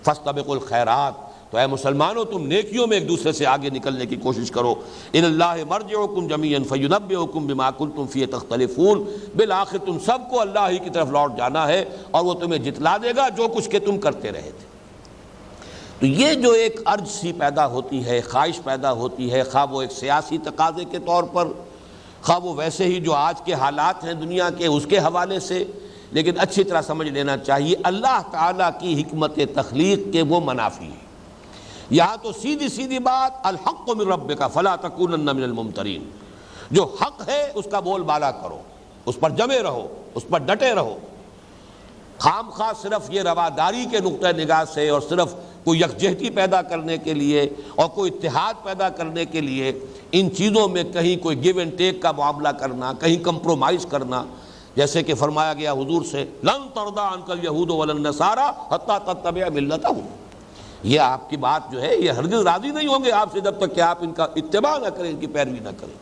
S1: فَاسْتَبِقُوا الْخَيْرَاتِ، تو اے مسلمانوں تم نیکیوں میں ایک دوسرے سے آگے نکلنے کی کوشش کرو۔ إِلَى اللَّهِ مَرْجِعُكُمْ جَمِيعًا فَيُنَبِّئُكُم بِمَا كُنتُمْ فِيهِ تَخْتَلِفُونَ، بالآخر تم سب کو اللہ ہی کی طرف لوٹ جانا ہے اور وہ تمہیں جتلا دے گا جو کچھ کہ تم کرتے رہے تھے۔ تو یہ جو ایک ارج سی پیدا ہوتی ہے، خواہش پیدا ہوتی ہے، خواہ وہ ایک سیاسی تقاضے کے طور پر، خواہ وہ ویسے ہی جو آج کے حالات ہیں دنیا کے اس کے حوالے سے، لیکن اچھی طرح سمجھ لینا چاہیے اللہ تعالیٰ کی حکمت تخلیق کے وہ منافی ہیں۔ یہاں تو سیدھی سیدھی بات الحق من ربک فلا تکونن من الممترین، جو حق ہے اس کا بول بالا کرو، اس پر جمے رہو، اس پر ڈٹے رہو۔ خام خواہ صرف یہ رواداری کے نقطہ نگاہ سے اور صرف کوئی یکجہتی پیدا کرنے کے لیے اور کوئی اتحاد پیدا کرنے کے لیے ان چیزوں میں کہیں کوئی گیو اینڈ ٹیک کا معاملہ کرنا، کہیں کمپرومائز کرنا، جیسے کہ فرمایا گیا حضور سے لن ترضى عنك اليهود ولا النصارى حتى تتبع ملتهم، یہ آپ کی بات جو ہے یہ ہرگز راضی نہیں ہوں گے آپ سے جب تک کہ آپ ان کا اتباع نہ کریں، ان کی پیروی نہ کریں۔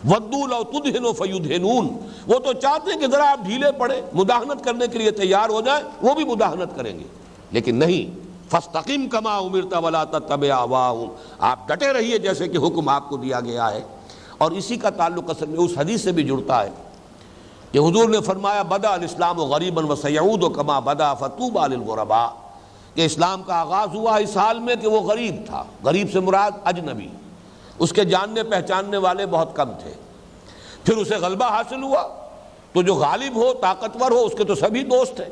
S1: وَدُّوا لَوْ تُدْهِنُوا فَيُدْهِنُونَ، وہ تو چاہتے ہیں کہ ذرا آپ ڈھیلے پڑے، مداہنت کرنے کے لیے تیار ہو جائیں، وہ بھی مداہنت کریں گے، لیکن نہیں۔ فَاسْتَقِمْ كَمَا أُمِرْتَ وَلَا تَتَّبِعْ أَهْوَاءَهُمْ، آپ ڈٹے رہیے جیسے کہ حکم آپ کو دیا گیا ہے۔ اور اسی کا تعلق اصل میں اس حدیث سے بھی جڑتا ہے کہ حضور نے فرمایا بدأ الاسلام غریبا وسیعود کما بدأ فطوبى للغرباء، کہ اسلام کا آغاز ہوا اس حال میں کہ وہ غریب تھا، غریب سے مراد اجنبی، اس کے جاننے پہچاننے والے بہت کم تھے۔ پھر اسے غلبہ حاصل ہوا تو جو غالب ہو، طاقتور ہو، اس کے تو سبھی دوست ہیں،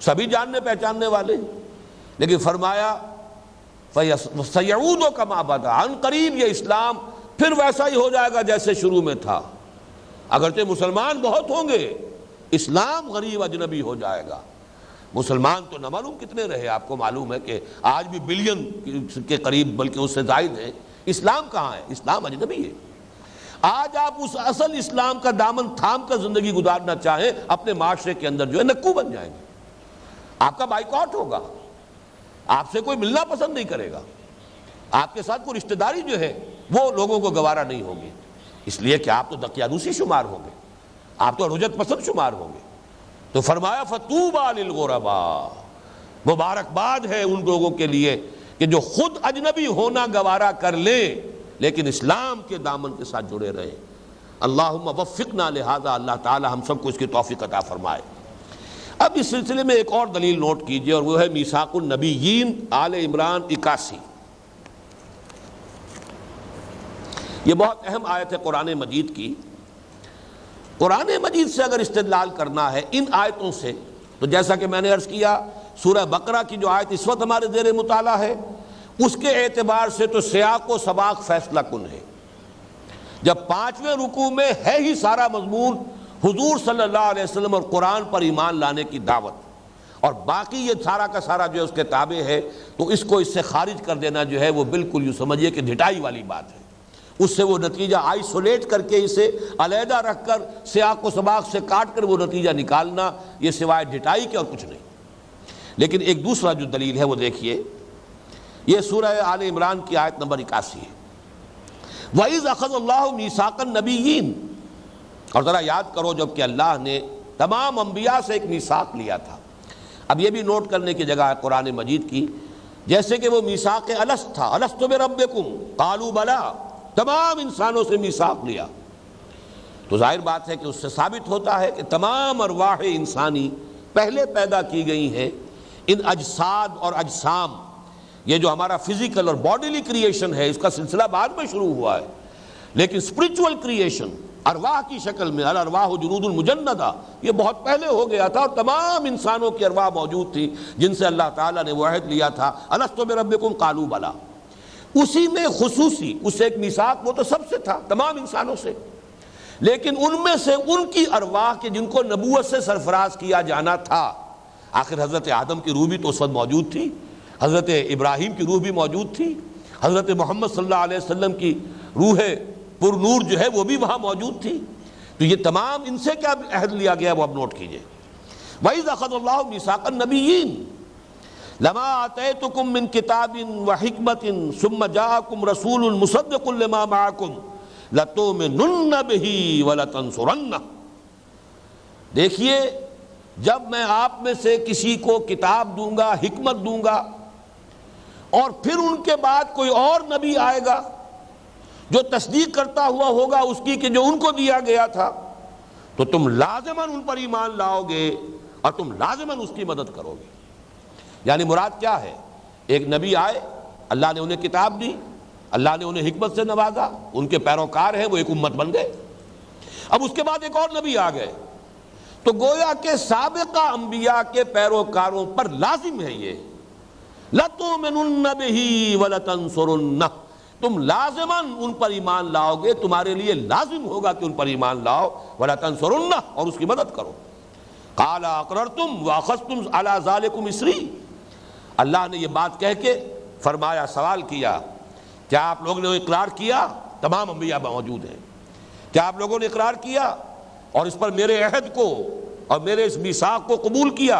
S1: سبھی جاننے پہچاننے والے ہیں، لیکن فرمایا فَسَيَعُودُ كَمَا بَدَأَ، عن قریب یہ اسلام پھر ویسا ہی ہو جائے گا جیسے شروع میں تھا، اگرچہ مسلمان بہت ہوں گے، اسلام غریب اجنبی ہو جائے گا۔ مسلمان تو نہ معلوم کتنے رہے، آپ کو معلوم ہے کہ آج بھی بلین کے قریب بلکہ اس سے زائد ہیں، اسلام کہاں ہے؟ اسلام اجنبی ہے۔ آج آپ اس اصل اسلام کا دامن تھام کر زندگی گزارنا چاہیں، اپنے معاشرے کے اندر جو ہے نکو بن جائیں گے، آپ کا بائیکاٹ ہوگا، آپ سے کوئی ملنا پسند نہیں کرے گا، آپ کے ساتھ کوئی رشتہ داری جو ہے وہ لوگوں کو گوارا نہیں ہوگی، اس لیے کہ آپ تو دقیانوسی شمار ہوں گے، آپ تو رجعت پسند شمار ہوں گے۔ تو فرمایا فطوبى للغرباء، مبارکباد ہے ان لوگوں کے لیے کہ جو خود اجنبی ہونا گوارا کر لیں لیکن اسلام کے دامن کے ساتھ جڑے رہے۔ اللہم وفقنا لہذا، اللہ تعالی ہم سب کو اس کی توفیق عطا فرمائے۔ اب اس سلسلے میں ایک اور دلیل نوٹ کیجئے اور وہ ہے میثاق النبیین آل عمران 81۔ یہ بہت اہم آیت ہے قرآن مجید کی۔ قرآن مجید سے اگر استدلال کرنا ہے ان آیتوں سے، تو جیسا کہ میں نے عرض کیا سورہ بقرہ کی جو آیت اس وقت ہمارے زیر مطالعہ ہے اس کے اعتبار سے تو سیاق و سباق فیصلہ کن ہے۔ جب 5ویں رکوع میں ہے ہی سارا مضمون حضور صلی اللہ علیہ وسلم اور قرآن پر ایمان لانے کی دعوت، اور باقی یہ سارا کا سارا جو ہے اس کے تابع ہے، تو اس کو اس سے خارج کر دینا جو ہے وہ بالکل یوں سمجھیے کہ ڈھٹائی والی بات ہے۔ اس سے وہ نتیجہ آئسولیٹ کر کے اسے علیحدہ رکھ کر سیاق و سباق سے کاٹ کر وہ نتیجہ نکالنا، یہ سوائے ڈھٹائی کے اور کچھ نہیں۔ لیکن ایک دوسرا جو دلیل ہے وہ دیکھیے، یہ سورہ آل عمران کی آیت نمبر 81 ہے۔ وَإِذْ أَخَذَ اللَّهُ مِيثَاقَ النَّبِيِّينَ، اور ذرا یاد کرو جب کہ اللہ نے تمام انبیاء سے ایک میثاق لیا تھا۔ اب یہ بھی نوٹ کرنے کی جگہ ہے قرآن مجید کی، جیسے کہ وہ میثاق الست تھا، الست بربکم قالوا بلی، تمام انسانوں سے میثاق لیا، تو ظاہر بات ہے کہ اس سے ثابت ہوتا ہے کہ تمام ارواح انسانی پہلے پیدا کی گئی ہیں۔ ان اجساد اور اجسام، یہ جو ہمارا فزیکل اور باڈیلی کریشن ہے اس کا سلسلہ بعد میں شروع ہوا ہے، لیکن اسپرچول کریشن ارواح کی شکل میں الارواح جنود المجندہ یہ بہت پہلے ہو گیا تھا، اور تمام انسانوں کی ارواح موجود تھی جن سے اللہ تعالیٰ نے وہ عہد لیا تھا الست بربکم قالوا بلی۔ اسی میں خصوصی اس ایک میثاق وہ تو سب سے تھا، تمام انسانوں سے، لیکن ان میں سے ان کی ارواح کے جن کو نبوت سے سرفراز کیا جانا تھا، آخر حضرت آدم کی روح بھی تو اس وقت موجود تھی، حضرت ابراہیم کی روح بھی موجود تھی، حضرت محمد صلی اللہ علیہ وسلم کی روح پر نور جو ہے وہ بھی وہاں موجود تھی، تو یہ تمام ان سے کیا عہد لیا گیا وہ اب نوٹ کیجئے۔ وَإِذْ أَخَذَ اللَّهُ مِيثَاقَ النَّبِيِّينَ لَمَا آتَيْتُكُم مِّن كِتَابٍ وَحِكْمَةٍ ثُمَّ جَاءَكُمْ رَسُولٌ مُصَدِّقٌ لِّمَا مَعَكُمْ لَتُؤْمِنُنَّ بِهِ وَلَتَنصُرَنَّهُ۔ دیکھیے جب میں آپ میں سے کسی کو کتاب دوں گا، حکمت دوں گا، اور پھر ان کے بعد کوئی اور نبی آئے گا جو تصدیق کرتا ہوا ہوگا اس کی کہ جو ان کو دیا گیا تھا، تو تم لازماً ان پر ایمان لاؤ گے اور تم لازماً اس کی مدد کرو گے۔ یعنی مراد کیا ہے؟ ایک نبی آئے، اللہ نے انہیں کتاب دی، اللہ نے انہیں حکمت سے نوازا، ان کے پیروکار ہیں، وہ ایک امت بن گئے۔ اب اس کے بعد ایک اور نبی آ گئے، تو گویا کہ سابقہ انبیاء کے پیروکاروں پر لازم ہے یہ لَتُؤْمِنُنَّ بِهِ وَلَتَنصُرُنَّهُ، تم لازماً ان پر ایمان لاؤ گے، تمہارے لیے لازم ہوگا کہ ان پر ایمان لاؤ، وَلَتَنصُرُنَّهُ، اور اس کی مدد کرو۔ قَالَ أَقْرَرْتُمْ وَأَخَذْتُمْ عَلَى ذَلِكُمْ إِصْرِي، اللہ نے یہ بات کہہ کے فرمایا، سوال کیا، کیا آپ لوگوں نے اقرار کیا؟ تمام انبیاء موجود ہیں، کیا آپ لوگوں نے اقرار کیا اور اس پر میرے عہد کو اور میرے اس میثاق کو قبول کیا؟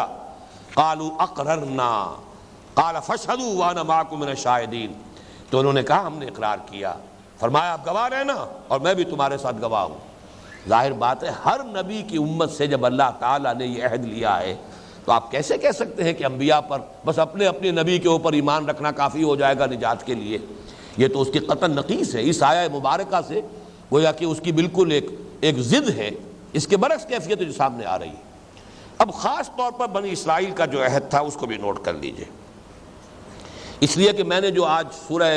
S1: قالوا اقررنا قال فاشهدوا وانا معكم من الشاهدين، تو انہوں نے کہا ہم نے اقرار کیا، فرمایا آپ گواہ رہنا اور میں بھی تمہارے ساتھ گواہ ہوں۔ ظاہر بات ہے ہر نبی کی امت سے جب اللہ تعالیٰ نے یہ عہد لیا ہے تو آپ کیسے کہہ سکتے ہیں کہ انبیاء پر بس اپنے اپنے نبی کے اوپر ایمان رکھنا کافی ہو جائے گا نجات کے لیے؟ یہ تو اس کی قطعاً نقیص ہے، اس آیہ مبارکہ سے گویا کہ اس کی بالکل ایک ضد ہے، اس کے برعکس کیفیت جو سامنے آ رہی ہے۔ اب خاص طور پر بنی اسرائیل کا جو عہد تھا اس کو بھی نوٹ کر لیجئے، اس لیے کہ میں نے جو آج سورہ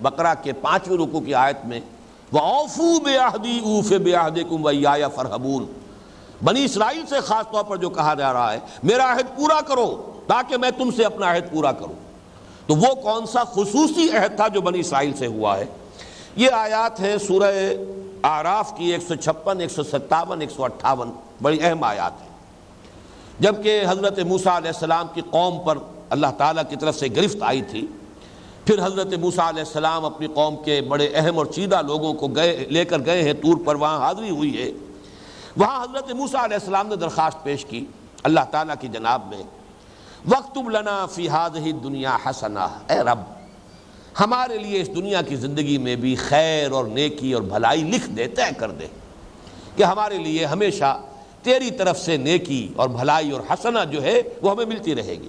S1: بقرہ کے 5ویں رکوع کی آیت میں وَأَوْفُوا بِعَهْدِي أُوفِ بِعَهْدِكُمْ وَإِيَّايَ فَارْهَبُونَ، بنی اسرائیل سے خاص طور پر جو کہا جا رہا ہے میرا عہد پورا کرو تاکہ میں تم سے اپنا عہد پورا کروں، تو وہ کون سا خصوصی عہد تھا جو بنی اسرائیل سے ہوا ہے؟ یہ آیات ہیں سورہ اعراف کی 156، 157، 158، بڑی اہم آیات ہیں۔ جبکہ حضرت موسیٰ علیہ السلام کی قوم پر اللہ تعالیٰ کی طرف سے گرفت آئی تھی، پھر حضرت موسیٰ علیہ السلام اپنی قوم کے بڑے اہم اور چیدہ لوگوں کو لے کر گئے ہیں طور پر، وہاں حاضری ہوئی ہے، وہاں حضرت موسیٰ علیہ السلام نے درخواست پیش کی اللہ تعالیٰ کی جناب میں، وَاكْتُبْ لَنَا فِي هَذِهِ الدُّنْيَا حَسَنَةً، اے رب ہمارے لیے اس دنیا کی زندگی میں بھی خیر اور نیکی اور بھلائی لکھ دے، طے کر دے کہ ہمارے لیے ہمیشہ تیری طرف سے نیکی اور بھلائی اور حسنہ جو ہے وہ ہمیں ملتی رہے گی،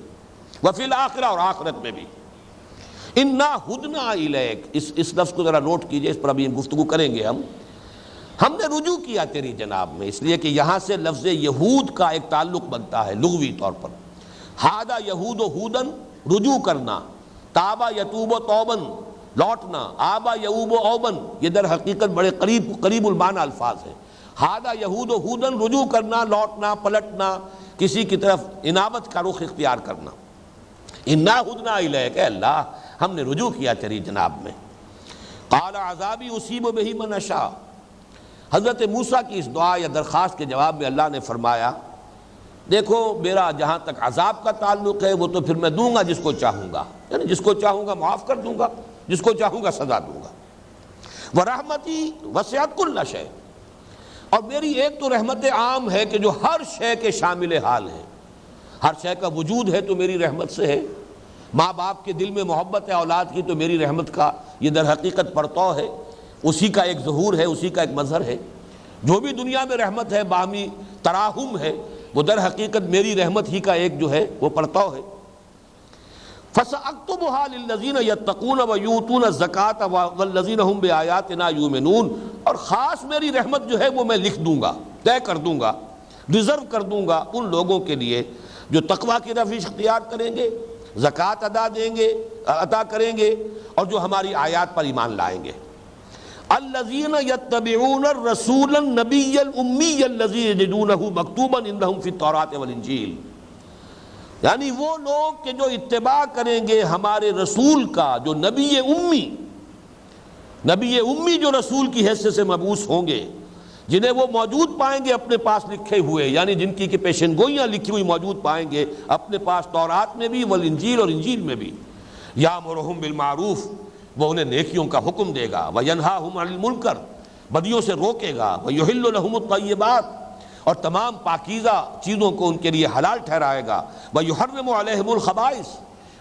S1: وفی الآخرہ، اور آخرت میں بھی۔ انا ہدنا الیک، اس لفظ کو ذرا نوٹ کیجئے، اس پر ابھی گفتگو کریں گے ہم نے رجوع کیا تیری جناب میں، اس لیے کہ یہاں سے لفظ یہود کا ایک تعلق بنتا ہے لغوی طور پر، ہادا یہود و ہودن رجوع کرنا، تابا یتوب و توبن لوٹنا، آبا یعوب و اوبن، یہ در حقیقت بڑے قریب المعنی الفاظ ہیں۔ ہادا یہود و ہودن رجوع کرنا، لوٹنا، پلٹنا، کسی کی طرف انابت کا رخ اختیار کرنا۔ انا ہدنا الیک، اے اللہ ہم نے رجوع کیا تیری جناب میں۔ قال عذابی اصیب بہ من اشاء، حضرت موسیٰ کی اس دعا یا درخواست کے جواب میں اللہ نے فرمایا دیکھو میرا جہاں تک عذاب کا تعلق ہے وہ تو پھر میں دوں گا جس کو چاہوں گا، یعنی جس کو چاہوں گا معاف کر دوں گا، جس کو چاہوں گا سزا دوں گا۔ ورحمتی وسعت کل شیء، اور میری ایک تو رحمت عام ہے کہ جو ہر شے کے شامل حال ہے، ہر شے کا وجود ہے تو میری رحمت سے ہے، ماں باپ کے دل میں محبت ہے اولاد کی تو میری رحمت کا یہ در حقیقت پرتو ہے، اسی کا ایک ظہور ہے، اسی کا ایک مظہر ہے۔ جو بھی دنیا میں رحمت ہے، باہمی تراحم ہے، وہ در حقیقت میری رحمت ہی کا ایک جو ہے وہ پرتو ہے۔ فَسَأَكْتُبُهَا لِلَّذِينَ يَتَّقُونَ وَيُؤْتُونَ الزَّكَاةَ وَالَّذِينَ هُمْ بِآيَاتِنَا يُؤْمِنُونَ، اور خاص میری رحمت جو ہے وہ میں لکھ دوں گا، طے کر دوں گا، ریزرو کر دوں گا ان لوگوں کے لیے جو تقویٰ کی روش اختیار کریں گے، زکوٰۃ عطا کریں گے اور جو ہماری آیات پر ایمان لائیں گے۔ الذین یتبعون الرسول النبی الامی الذی یجدونہ مکتوبا عندہم فی التوراۃ والانجیل، یعنی وہ لوگ کہ جو اتباع کریں گے ہمارے رسول کا جو نبی امی نبی امی جو رسول کی حیثیت سے مبعوث ہوں گے، جنہیں وہ موجود پائیں گے اپنے پاس لکھے ہوئے، یعنی جن کی پیشن گوئیاں لکھی ہوئی موجود پائیں گے اپنے پاس تورات میں بھی والانجیل اور انجیل میں بھی، یامرہم بالمعروف، وہ انہیں نیکیوں کا حکم دے گا، وینہاہم عن المنکر، بدیوں سے روکے گا، ویحل لہم الطیبات، اور تمام پاکیزہ چیزوں کو ان کے لیے حلال ٹھہرائے گا، ویحرم علیہم الخبائث،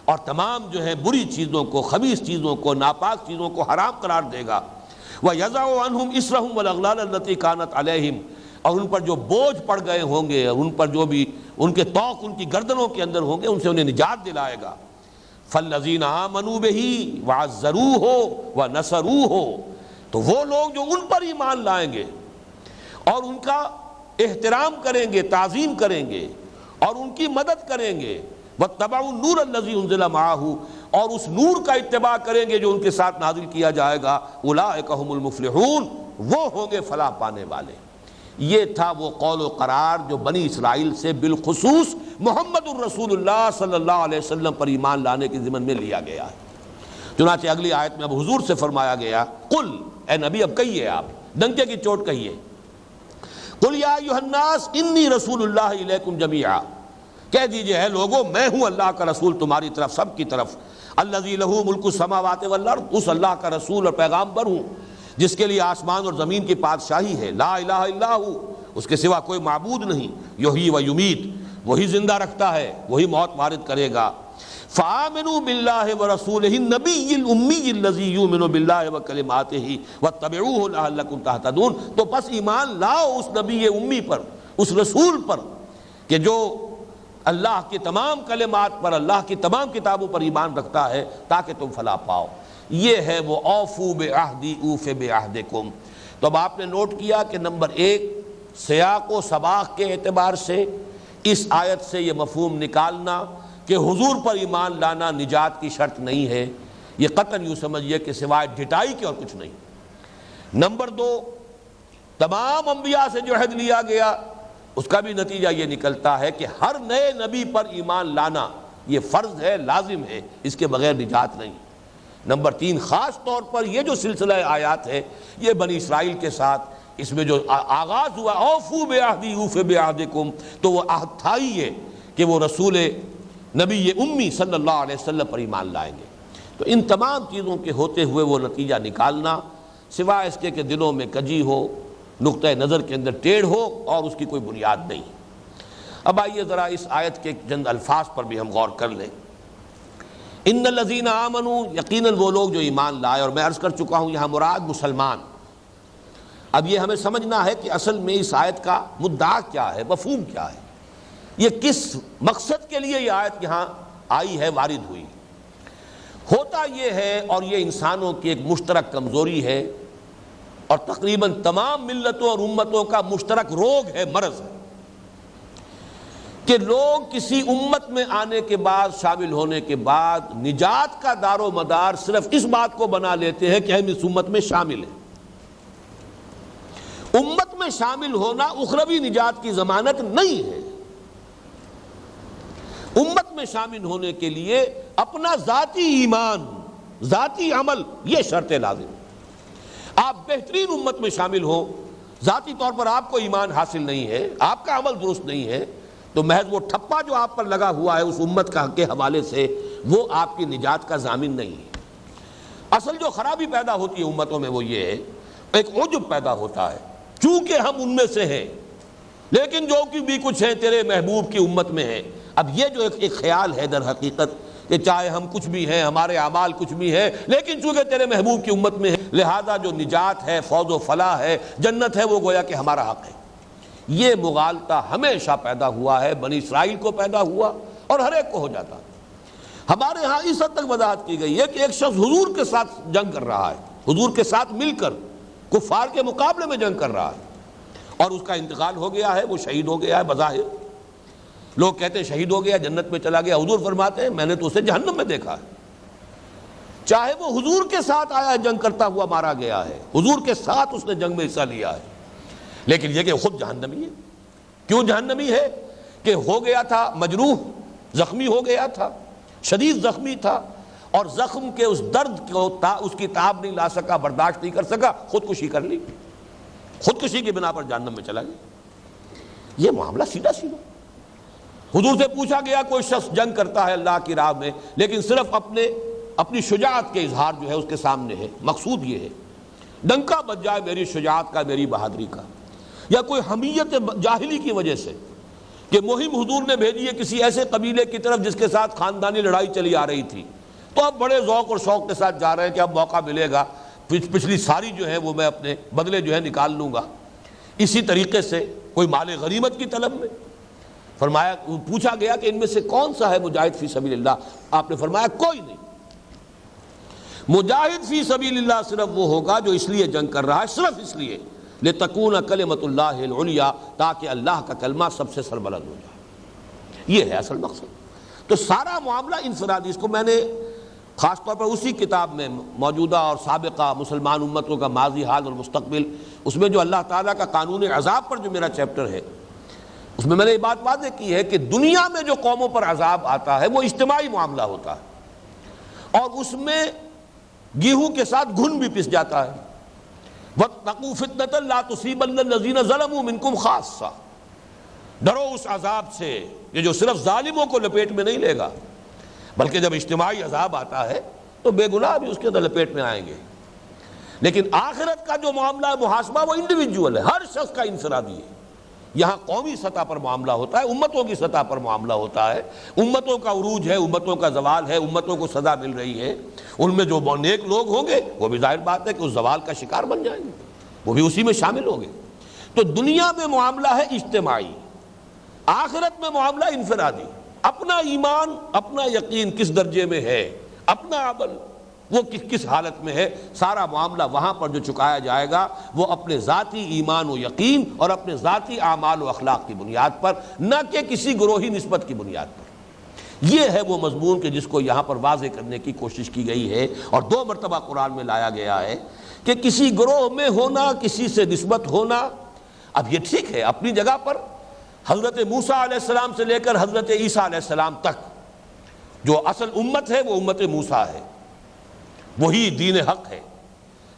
S1: اور تمام جو ہے بری چیزوں کو، خبیث چیزوں کو، ناپاک چیزوں کو حرام قرار دے گا، وَيَضَعُ عَنْهُمْ إِصْرَهُمْ وَالْأَغْلَالَ الَّتِي كَانَتْ عَلَيْهِمْ، اور ان پر جو بوجھ پڑ گئے ہوں گے، ان پر جو بھی ان کے طوق ان کی گردنوں کے اندر ہوں گے، ان سے انہیں نجات دلائے گا۔ فَالَّذِينَ آمَنُوا بِهِ وَعَزَّرُوهُ وَنَصَرُوهُ، تو وہ لوگ جو ان پر ایمان لائیں گے اور ان کا احترام کریں گے، تعظیم کریں گے اور ان کی مدد کریں گے، وَاتَّبَعُوا النُّورَ الَّذِي أُنزِلَ مَعَهُ، اور اس نور کا اتباع کریں گے جو ان کے ساتھ نازل کیا جائے گا، اولئک هم المفلحون، وہ ہوں گے فلاح پانے والے۔ یہ تھا وہ قول و قرار جو بنی اسرائیل سے بالخصوص محمد الرسول اللہ صلی اللہ علیہ وسلم پر ایمان لانے کے ضمن میں لیا گیا ہے۔ چنانچہ اگلی آیت میں اب حضور سے فرمایا گیا، قل، اے نبی اب کہیے، آپ ڈنکے کی چوٹ کہیے، قل یا ایھا الناس انی رسول اللہ الیکم جمیعا، کہہ دیجئے ہے لوگوں میں ہوں اللہ کا رسول تمہاری طرف، سب کی طرف، الذی لہ ملک السماوات والارض، اس اللہ کا رسول اور پیغامبر ہوں جس کے لیے آسمان اور زمین کی بادشاہی ہے، لا الہ الا ہو، اس کے سوا کوئی معبود نہیں، یحیی و یمیت، وہی زندہ رکھتا ہے، وہی موت وارد کرے گا، فآمنوا باللہ ورسولہ النبی الامی الذی یؤمن باللہ وکلماتہ واتبعوہ لعلکم تہتدون، تو بس ایمان لاؤ اس نبی امی پر، اس رسول پر کہ جو اللہ کی تمام کلمات پر، اللہ کی تمام کتابوں پر ایمان رکھتا ہے تاکہ تم فلاح پاؤ۔ یہ ہے وہ اوفو بعہدی اوف بعہدکم۔ تو اب آپ نے نوٹ کیا کہ نمبر ایک، سیاق و سباق کے اعتبار سے اس آیت سے یہ مفہوم نکالنا کہ حضور پر ایمان لانا نجات کی شرط نہیں ہے، یہ قطعاً یوں سمجھیے کہ سوائے ڈٹائی کے اور کچھ نہیں۔ نمبر دو، تمام انبیاء سے جو عہد لیا گیا اس کا بھی نتیجہ یہ نکلتا ہے کہ ہر نئے نبی پر ایمان لانا یہ فرض ہے، لازم ہے، اس کے بغیر نجات نہیں۔ نمبر تین، خاص طور پر یہ جو سلسلہ آیات ہے یہ بنی اسرائیل کے ساتھ اس میں جو آغاز ہوا، اوفو بعہدی اوف بعہدکم، تو وہ عہد تھا ہی یہ کہ وہ رسول نبی امی صلی اللہ علیہ وسلم پر ایمان لائیں گے۔ تو ان تمام چیزوں کے ہوتے ہوئے وہ نتیجہ نکالنا، سوائے اس کے کہ دلوں میں کجی ہو، نقطہ نظر کے اندر ٹیڑھ ہو، اور اس کی کوئی بنیاد نہیں۔ اب آئیے ذرا اس آیت کے چند الفاظ پر بھی ہم غور کر لیں۔ ان الذین آمنوا، یقیناً وہ لوگ جو ایمان لائے، اور میں عرض کر چکا ہوں یہاں مراد مسلمان۔ اب یہ ہمیں سمجھنا ہے کہ اصل میں اس آیت کا مدعا کیا ہے، مفہوم کیا ہے، یہ کس مقصد کے لیے یہ آیت یہاں آئی ہے، وارد ہوئی۔ ہوتا یہ ہے، اور یہ انسانوں کی ایک مشترک کمزوری ہے اور تقریباً تمام ملتوں اور امتوں کا مشترک روگ ہے، مرض ہے، کہ لوگ کسی امت میں آنے کے بعد، شامل ہونے کے بعد، نجات کا دار و مدار صرف اس بات کو بنا لیتے ہیں کہ ہم اس امت میں شامل ہیں۔ امت میں شامل ہونا اخروی نجات کی ضمانت نہیں ہے۔ امت میں شامل ہونے کے لیے اپنا ذاتی ایمان، ذاتی عمل، یہ شرط لازم۔ آپ بہترین امت میں شامل ہو، ذاتی طور پر آپ کو ایمان حاصل نہیں ہے، آپ کا عمل درست نہیں ہے، تو محض وہ ٹھپا جو آپ پر لگا ہوا ہے اس امت کا کے حوالے سے، وہ آپ کی نجات کا ضامن نہیں ہے۔ اصل جو خرابی پیدا ہوتی ہے امتوں میں وہ یہ ہے، ایک عجب پیدا ہوتا ہے، چونکہ ہم ان میں سے ہیں، لیکن جو کہ بھی کچھ ہیں تیرے محبوب کی امت میں ہیں۔ اب یہ جو ایک خیال ہے در حقیقت کہ چاہے ہم کچھ بھی ہیں، ہمارے اعمال کچھ بھی ہیں، لیکن چونکہ تیرے محبوب کی امت میں ہے، لہذا جو نجات ہے، فوز و فلاح ہے، جنت ہے، وہ گویا کہ ہمارا حق ہے۔ یہ مغالطہ ہمیشہ پیدا ہوا ہے، بنی اسرائیل کو پیدا ہوا اور ہر ایک کو ہو جاتا۔ ہمارے ہاں اس حد تک وضاحت کی گئی ہے کہ ایک شخص حضور کے ساتھ جنگ کر رہا ہے، حضور کے ساتھ مل کر کفار کے مقابلے میں جنگ کر رہا ہے، اور اس کا انتقال ہو گیا ہے، وہ شہید ہو گیا ہے بظاہر۔ لوگ کہتے ہیں شہید ہو گیا، جنت میں چلا گیا، حضور فرماتے ہیں میں نے تو اسے جہنم میں دیکھا ہے۔ چاہے وہ حضور کے ساتھ آیا ہے، جنگ کرتا ہوا مارا گیا ہے، حضور کے ساتھ اس نے جنگ میں حصہ لیا ہے، لیکن یہ کہ خود جہنمی ہے۔ کیوں جہنمی ہے؟ کہ ہو گیا تھا مجروح، زخمی ہو گیا تھا، شدید زخمی تھا، اور زخم کے اس درد کو اس کی تاب نہیں لا سکا، برداشت نہیں کر سکا، خودکشی کر لی، خودکشی کی بنا پر جہنم میں چلا گیا۔ یہ معاملہ سیدھا سیدھا۔ حضور سے پوچھا گیا کوئی شخص جنگ کرتا ہے اللہ کی راہ میں لیکن صرف اپنی شجاعت کے اظہار جو ہے اس کے سامنے ہے، مقصود یہ ہے ڈنکا بج جائے میری شجاعت کا، میری بہادری کا، یا کوئی حمیت جاہلی کی وجہ سے کہ مہم حضور نے بھیجی ہے کسی ایسے قبیلے کی طرف جس کے ساتھ خاندانی لڑائی چلی آ رہی تھی، تو اب بڑے ذوق اور شوق کے ساتھ جا رہے ہیں کہ اب موقع ملے گا، پچھلی ساری جو ہے وہ میں اپنے بدلے جو ہے نکال لوں گا۔ اسی طریقے سے کوئی مال غنیمت کی طلب میں، فرمایا پوچھا گیا کہ ان میں سے کون سا ہے مجاہد فی سبیل اللہ، آپ نے فرمایا کوئی نہیں، مجاہد فی سبیل اللہ صرف وہ ہوگا جو اس لیے جنگ کر رہا ہے، صرف اس لیے لِتَكُونَ كَلِمَةُ اللَّهِ الْعُلْيَا، تاکہ اللہ کا کلمہ سب سے سربلند ہو جائے، یہ ہے اصل مقصد۔ تو سارا معاملہ انفرادی، اس کو میں نے خاص طور پر اسی کتاب میں موجودہ اور سابقہ مسلمان امتوں کا ماضی، حال اور مستقبل، اس میں جو اللہ تعالیٰ کا قانون عذاب پر جو میرا چیپٹر ہے اس میں نے یہ بات واضح کی ہے کہ دنیا میں جو قوموں پر عذاب آتا ہے وہ اجتماعی معاملہ ہوتا ہے، اور اس میں گیہوں کے ساتھ گھن بھی پس جاتا ہے۔ وَاتَّقُوا فِتْنَةً لَا تُصِيبَنَّ الَّذِينَ ظَلَمُوا مِنْكُمْ خَاصَّةً، ڈرو اس عذاب سے یہ جو صرف ظالموں کو لپیٹ میں نہیں لے گا، بلکہ جب اجتماعی عذاب آتا ہے تو بے گناہ بھی اس کے اندر لپیٹ میں آئیں گے۔ لیکن آخرت کا جو معاملہ ہے محاسبہ وہ انڈیویجول ہے، ہر شخص کا انفرادی ہے۔ یہاں قومی سطح پر معاملہ ہوتا ہے، امتوں کی سطح پر معاملہ ہوتا ہے، امتوں کا عروج ہے، امتوں کا زوال ہے، امتوں کو سزا مل رہی ہے، ان میں جو نیک لوگ ہوں گے وہ بھی ظاہر بات ہے کہ اس زوال کا شکار بن جائیں گے، وہ بھی اسی میں شامل ہوں گے۔ تو دنیا میں معاملہ ہے اجتماعی، آخرت میں معاملہ انفرادی۔ اپنا ایمان، اپنا یقین کس درجے میں ہے، اپنا عمل وہ کس حالت میں ہے، سارا معاملہ وہاں پر جو چکایا جائے گا وہ اپنے ذاتی ایمان و یقین اور اپنے ذاتی اعمال و اخلاق کی بنیاد پر، نہ کہ کسی گروہی نسبت کی بنیاد پر۔ یہ ہے وہ مضمون کہ جس کو یہاں پر واضح کرنے کی کوشش کی گئی ہے، اور 2 مرتبہ قرآن میں لایا گیا ہے کہ کسی گروہ میں ہونا، کسی سے نسبت ہونا، اب یہ ٹھیک ہے اپنی جگہ پر، حضرت موسیٰ علیہ السلام سے لے کر حضرت عیسیٰ علیہ السلام تک جو اصل امت ہے وہ امت موسیٰ ہے، وہی دین حق ہے،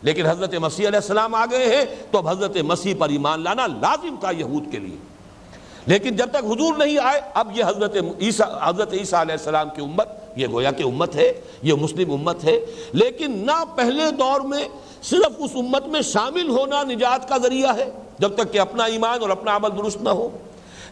S1: لیکن حضرت مسیح علیہ السلام آ گئے ہیں تو اب حضرت مسیح پر ایمان لانا لازم تھا یہود کے لیے، لیکن جب تک حضور نہیں آئے اب یہ حضرت عیسیٰ علیہ السلام کی امت، یہ گویا کہ امت ہے، یہ مسلم امت ہے، لیکن نہ پہلے دور میں صرف اس امت میں شامل ہونا نجات کا ذریعہ ہے جب تک کہ اپنا ایمان اور اپنا عمل درست نہ ہو،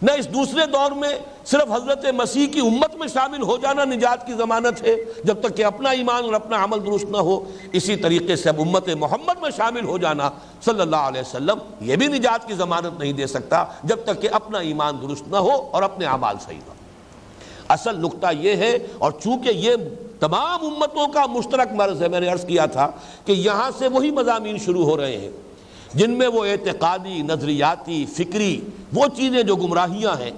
S1: نہ اس دوسرے دور میں صرف حضرت مسیح کی امت میں شامل ہو جانا نجات کی ضمانت ہے جب تک کہ اپنا ایمان اور اپنا عمل درست نہ ہو۔ اسی طریقے سے اب امت محمد میں شامل ہو جانا صلی اللہ علیہ وسلم یہ بھی نجات کی ضمانت نہیں دے سکتا جب تک کہ اپنا ایمان درست نہ ہو اور اپنے اعمال صحیح نہ ہو۔ اصل نقطہ یہ ہے، اور چونکہ یہ تمام امتوں کا مشترک مرض ہے، میں نے عرض کیا تھا کہ یہاں سے وہی مضامین شروع ہو رہے ہیں جن میں وہ اعتقادی، نظریاتی، فکری وہ چیزیں جو گمراہیاں ہیں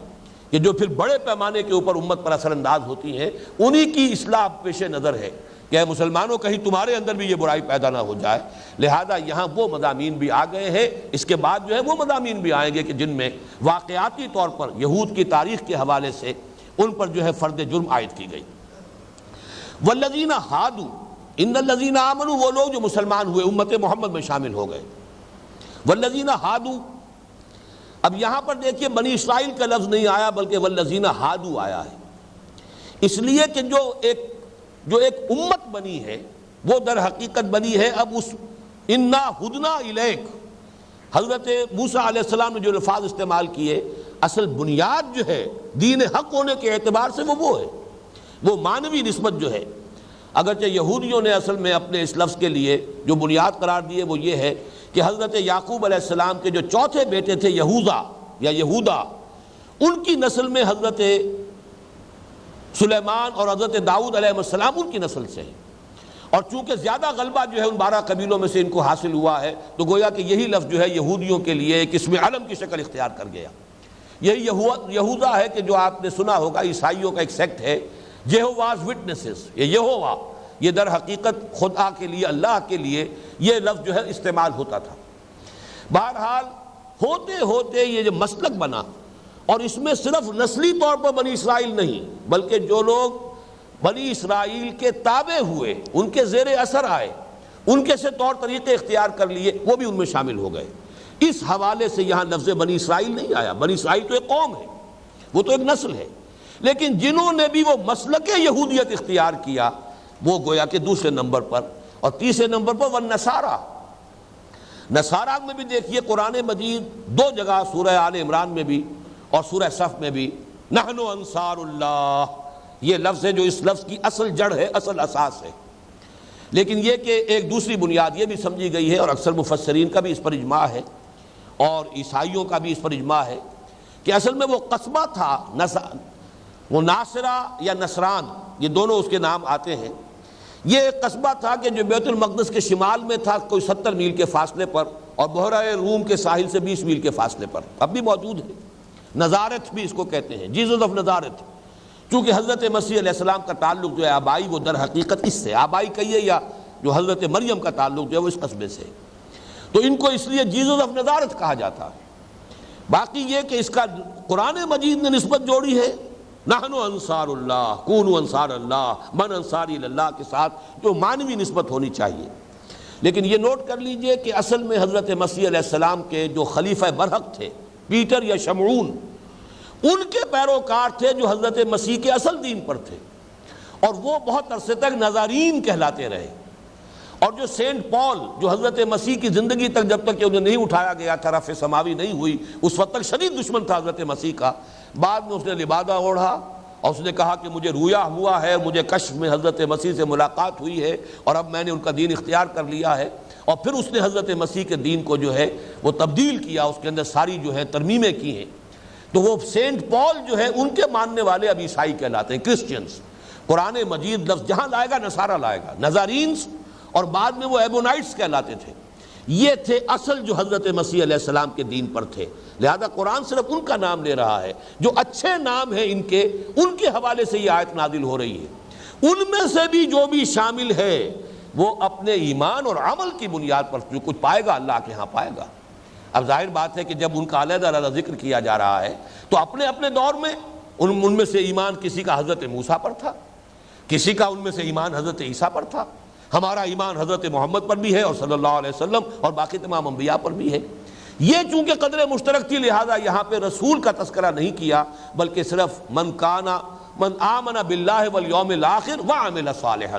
S1: کہ جو پھر بڑے پیمانے کے اوپر امت پر اثر انداز ہوتی ہیں، انہی کی اصلاح پیش نظر ہے کہ اے مسلمانوں کہیں تمہارے اندر بھی یہ برائی پیدا نہ ہو جائے، لہذا یہاں وہ مضامین بھی آ گئے ہیں۔ اس کے بعد جو ہے وہ مضامین بھی آئیں گے کہ جن میں واقعاتی طور پر یہود کی تاریخ کے حوالے سے ان پر جو ہے فرد جرم عائد کی گئی۔ والذین ہادوا، ان الذین آمنوا، وہ لوگ جو مسلمان ہوئے امت محمد میں شامل ہو گئے۔ والذین ہادوا، اب یہاں پر دیکھیے بنی اسرائیل کا لفظ نہیں آیا بلکہ والذین ہادوا آیا ہے، اس لیے کہ جو ایک امت بنی ہے وہ در حقیقت بنی ہے اب اس انا ہدنا الیک، حضرت موسیٰ علیہ السلام نے جو الفاظ استعمال کیے، اصل بنیاد جو ہے دین حق ہونے کے اعتبار سے وہ ہے، وہ معنوی نسبت جو ہے، اگرچہ یہودیوں نے اصل میں اپنے اس لفظ کے لیے جو بنیاد قرار دیے وہ یہ ہے کہ حضرت یعقوب علیہ السلام کے جو چوتھے بیٹے تھے یہوذا یا یہودا، ان کی نسل میں حضرت سلیمان اور حضرت داؤد علیہ السلام ان کی نسل سے ہیں، اور چونکہ زیادہ غلبہ جو ہے ان 12 قبیلوں میں سے ان کو حاصل ہوا ہے تو گویا کہ یہی لفظ جو ہے یہودیوں کے لیے ایک اسم علم کی شکل اختیار کر گیا۔ یہی یہوذا ہے کہ جو آپ نے سنا ہوگا عیسائیوں کا ایک سیکٹ ہے، یہوواز وٹنسز، یہ یہووا، یہ در حقیقت خدا کے لیے، اللہ کے لیے یہ لفظ جو ہے استعمال ہوتا تھا۔ بہرحال ہوتے ہوتے یہ جو مسلک بنا، اور اس میں صرف نسلی طور پر بنی اسرائیل نہیں بلکہ جو لوگ بنی اسرائیل کے تابع ہوئے، ان کے زیر اثر آئے، ان کے سے طور طریقے اختیار کر لیے، وہ بھی ان میں شامل ہو گئے۔ اس حوالے سے یہاں لفظ بنی اسرائیل نہیں آیا۔ بنی اسرائیل تو ایک قوم ہے، وہ تو ایک نسل ہے، لیکن جنہوں نے بھی وہ مسلک یہودیت اختیار کیا وہ گویا کہ دوسرے نمبر پر، اور تیسرے نمبر پر والنصارہ۔ نصارہ میں بھی دیکھیے قرآن مجید دو جگہ سورہ آل عمران میں بھی اور سورہ صف میں بھی نحن انصار اللہ، یہ لفظ ہے جو اس لفظ کی اصل جڑ ہے، اصل اساس ہے۔ لیکن یہ کہ ایک دوسری بنیاد یہ بھی سمجھی گئی ہے، اور اکثر مفسرین کا بھی اس پر اجماع ہے اور عیسائیوں کا بھی اس پر اجماع ہے، کہ اصل میں وہ قصبہ تھا، وہ ناصرہ یا نصران، یہ دونوں اس کے نام آتے ہیں۔ یہ ایک قصبہ تھا کہ جو بیت المقدس کے شمال میں تھا، کوئی 70 میل کے فاصلے پر، اور بحیرہ روم کے ساحل سے 20 میل کے فاصلے پر، اب بھی موجود ہے۔ نزارت بھی اس کو کہتے ہیں، جیزس آف نزارت، چونکہ حضرت مسیح علیہ السلام کا تعلق جو ہے آبائی، وہ در حقیقت اس سے آبائی کہیے یا جو حضرت مریم کا تعلق جو ہے وہ اس قصبے سے، تو ان کو اس لیے جیزس آف نزارت کہا جاتا ہے۔ باقی یہ کہ اس کا قرآن مجید نے نسبت جوڑی ہے نحن انصار اللہ، کونوا انصار اللہ، من انصاری اللہ کے ساتھ جو معنوی نسبت ہونی چاہیے۔ لیکن یہ نوٹ کر لیجئے کہ اصل میں حضرت مسیح علیہ السلام کے جو خلیفہ برحق تھے، پیٹر یا شمعون، ان کے پیروکار تھے جو حضرت مسیح کے اصل دین پر تھے، اور وہ بہت عرصے تک نزارین کہلاتے رہے۔ اور جو سینٹ پال، جو حضرت مسیح کی زندگی تک جب تک کہ انہیں نہیں اٹھایا گیا تھا، رفع سماوی نہیں ہوئی، اس وقت تک شدید دشمن تھا حضرت مسیح کا، بعد میں اس نے لبادہ اوڑھا اور اس نے کہا کہ مجھے رویا ہوا ہے، مجھے کشف میں حضرت مسیح سے ملاقات ہوئی ہے، اور اب میں نے ان کا دین اختیار کر لیا ہے، اور پھر اس نے حضرت مسیح کے دین کو جو ہے وہ تبدیل کیا، اس کے اندر ساری جو ہے ترمیمیں کی ہیں۔ تو وہ سینٹ پال جو ہے ان کے ماننے والے اب عیسائی کہلاتے ہیں، کرسچنز۔ قرآن مجید لفظ جہاں لائے گا نصارہ لائے گا، نزارینز، اور بعد میں وہ ایبونائٹس کہلاتے تھے۔ یہ تھے اصل جو حضرت مسیح علیہ السلام کے دین پر تھے، لہذا قرآن صرف ان کا نام لے رہا ہے جو اچھے نام ہیں ان کے حوالے سے یہ آیت نازل ہو رہی ہے۔ ان میں سے بھی جو بھی شامل ہے وہ اپنے ایمان اور عمل کی بنیاد پر جو کچھ پائے گا اللہ کے ہاں پائے گا۔ اب ظاہر بات ہے کہ جب ان کا علیحدہ علیحدہ ذکر کیا جا رہا ہے تو اپنے اپنے دور میں ان میں سے ایمان کسی کا حضرت موسیٰ پر تھا، کسی کا ان میں سے ایمان حضرت عیسیٰ پر تھا، ہمارا ایمان حضرت محمد پر بھی ہے اور صلی اللہ علیہ وسلم اور باقی تمام انبیاء پر بھی ہے۔ یہ چونکہ قدر مشترک تھی لہذا یہاں پہ رسول کا تذکرہ نہیں کیا، بلکہ صرف من آمن باللہ والیوم الآخر وعمل صالحا،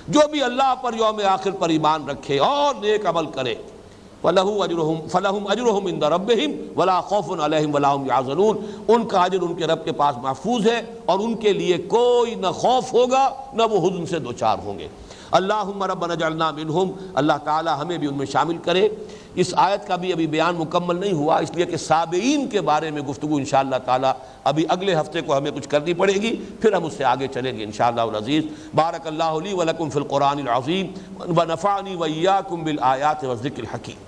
S1: جو بھی اللہ پر یوم آخر پر ایمان رکھے اور نیک عمل کرے، فَلَهُمْ أَجْرُهُمْ عِنْدَ رَبِّهِمْ وَلَا خَوْفٌ عَلَيْهِمْ وَلَا هُمْ يَحْزَنُونَ، ان کا اجر ان کے رب کے پاس محفوظ ہے اور ان کے لیے کوئی نہ خوف ہوگا نہ وہ حزن سے دوچار ہوں گے۔ اللہم ربنا اجعلنا منہم، اللہ تعالی ہمیں بھی ان میں شامل کرے۔ اس آیت کا بھی ابھی بیان مکمل نہیں ہوا، اس لیے کہ سابعین کے بارے میں گفتگو انشاءاللہ تعالی ابھی اگلے ہفتے کو ہمیں کچھ کرنی پڑے گی، پھر ہم اس سے آگے چلیں گے انشاءاللہ العزیز۔ بارک اللہ لی ولکم فی القرآن العظیم ونفعنی وإیاکم بالآیات والذکر الحکیم۔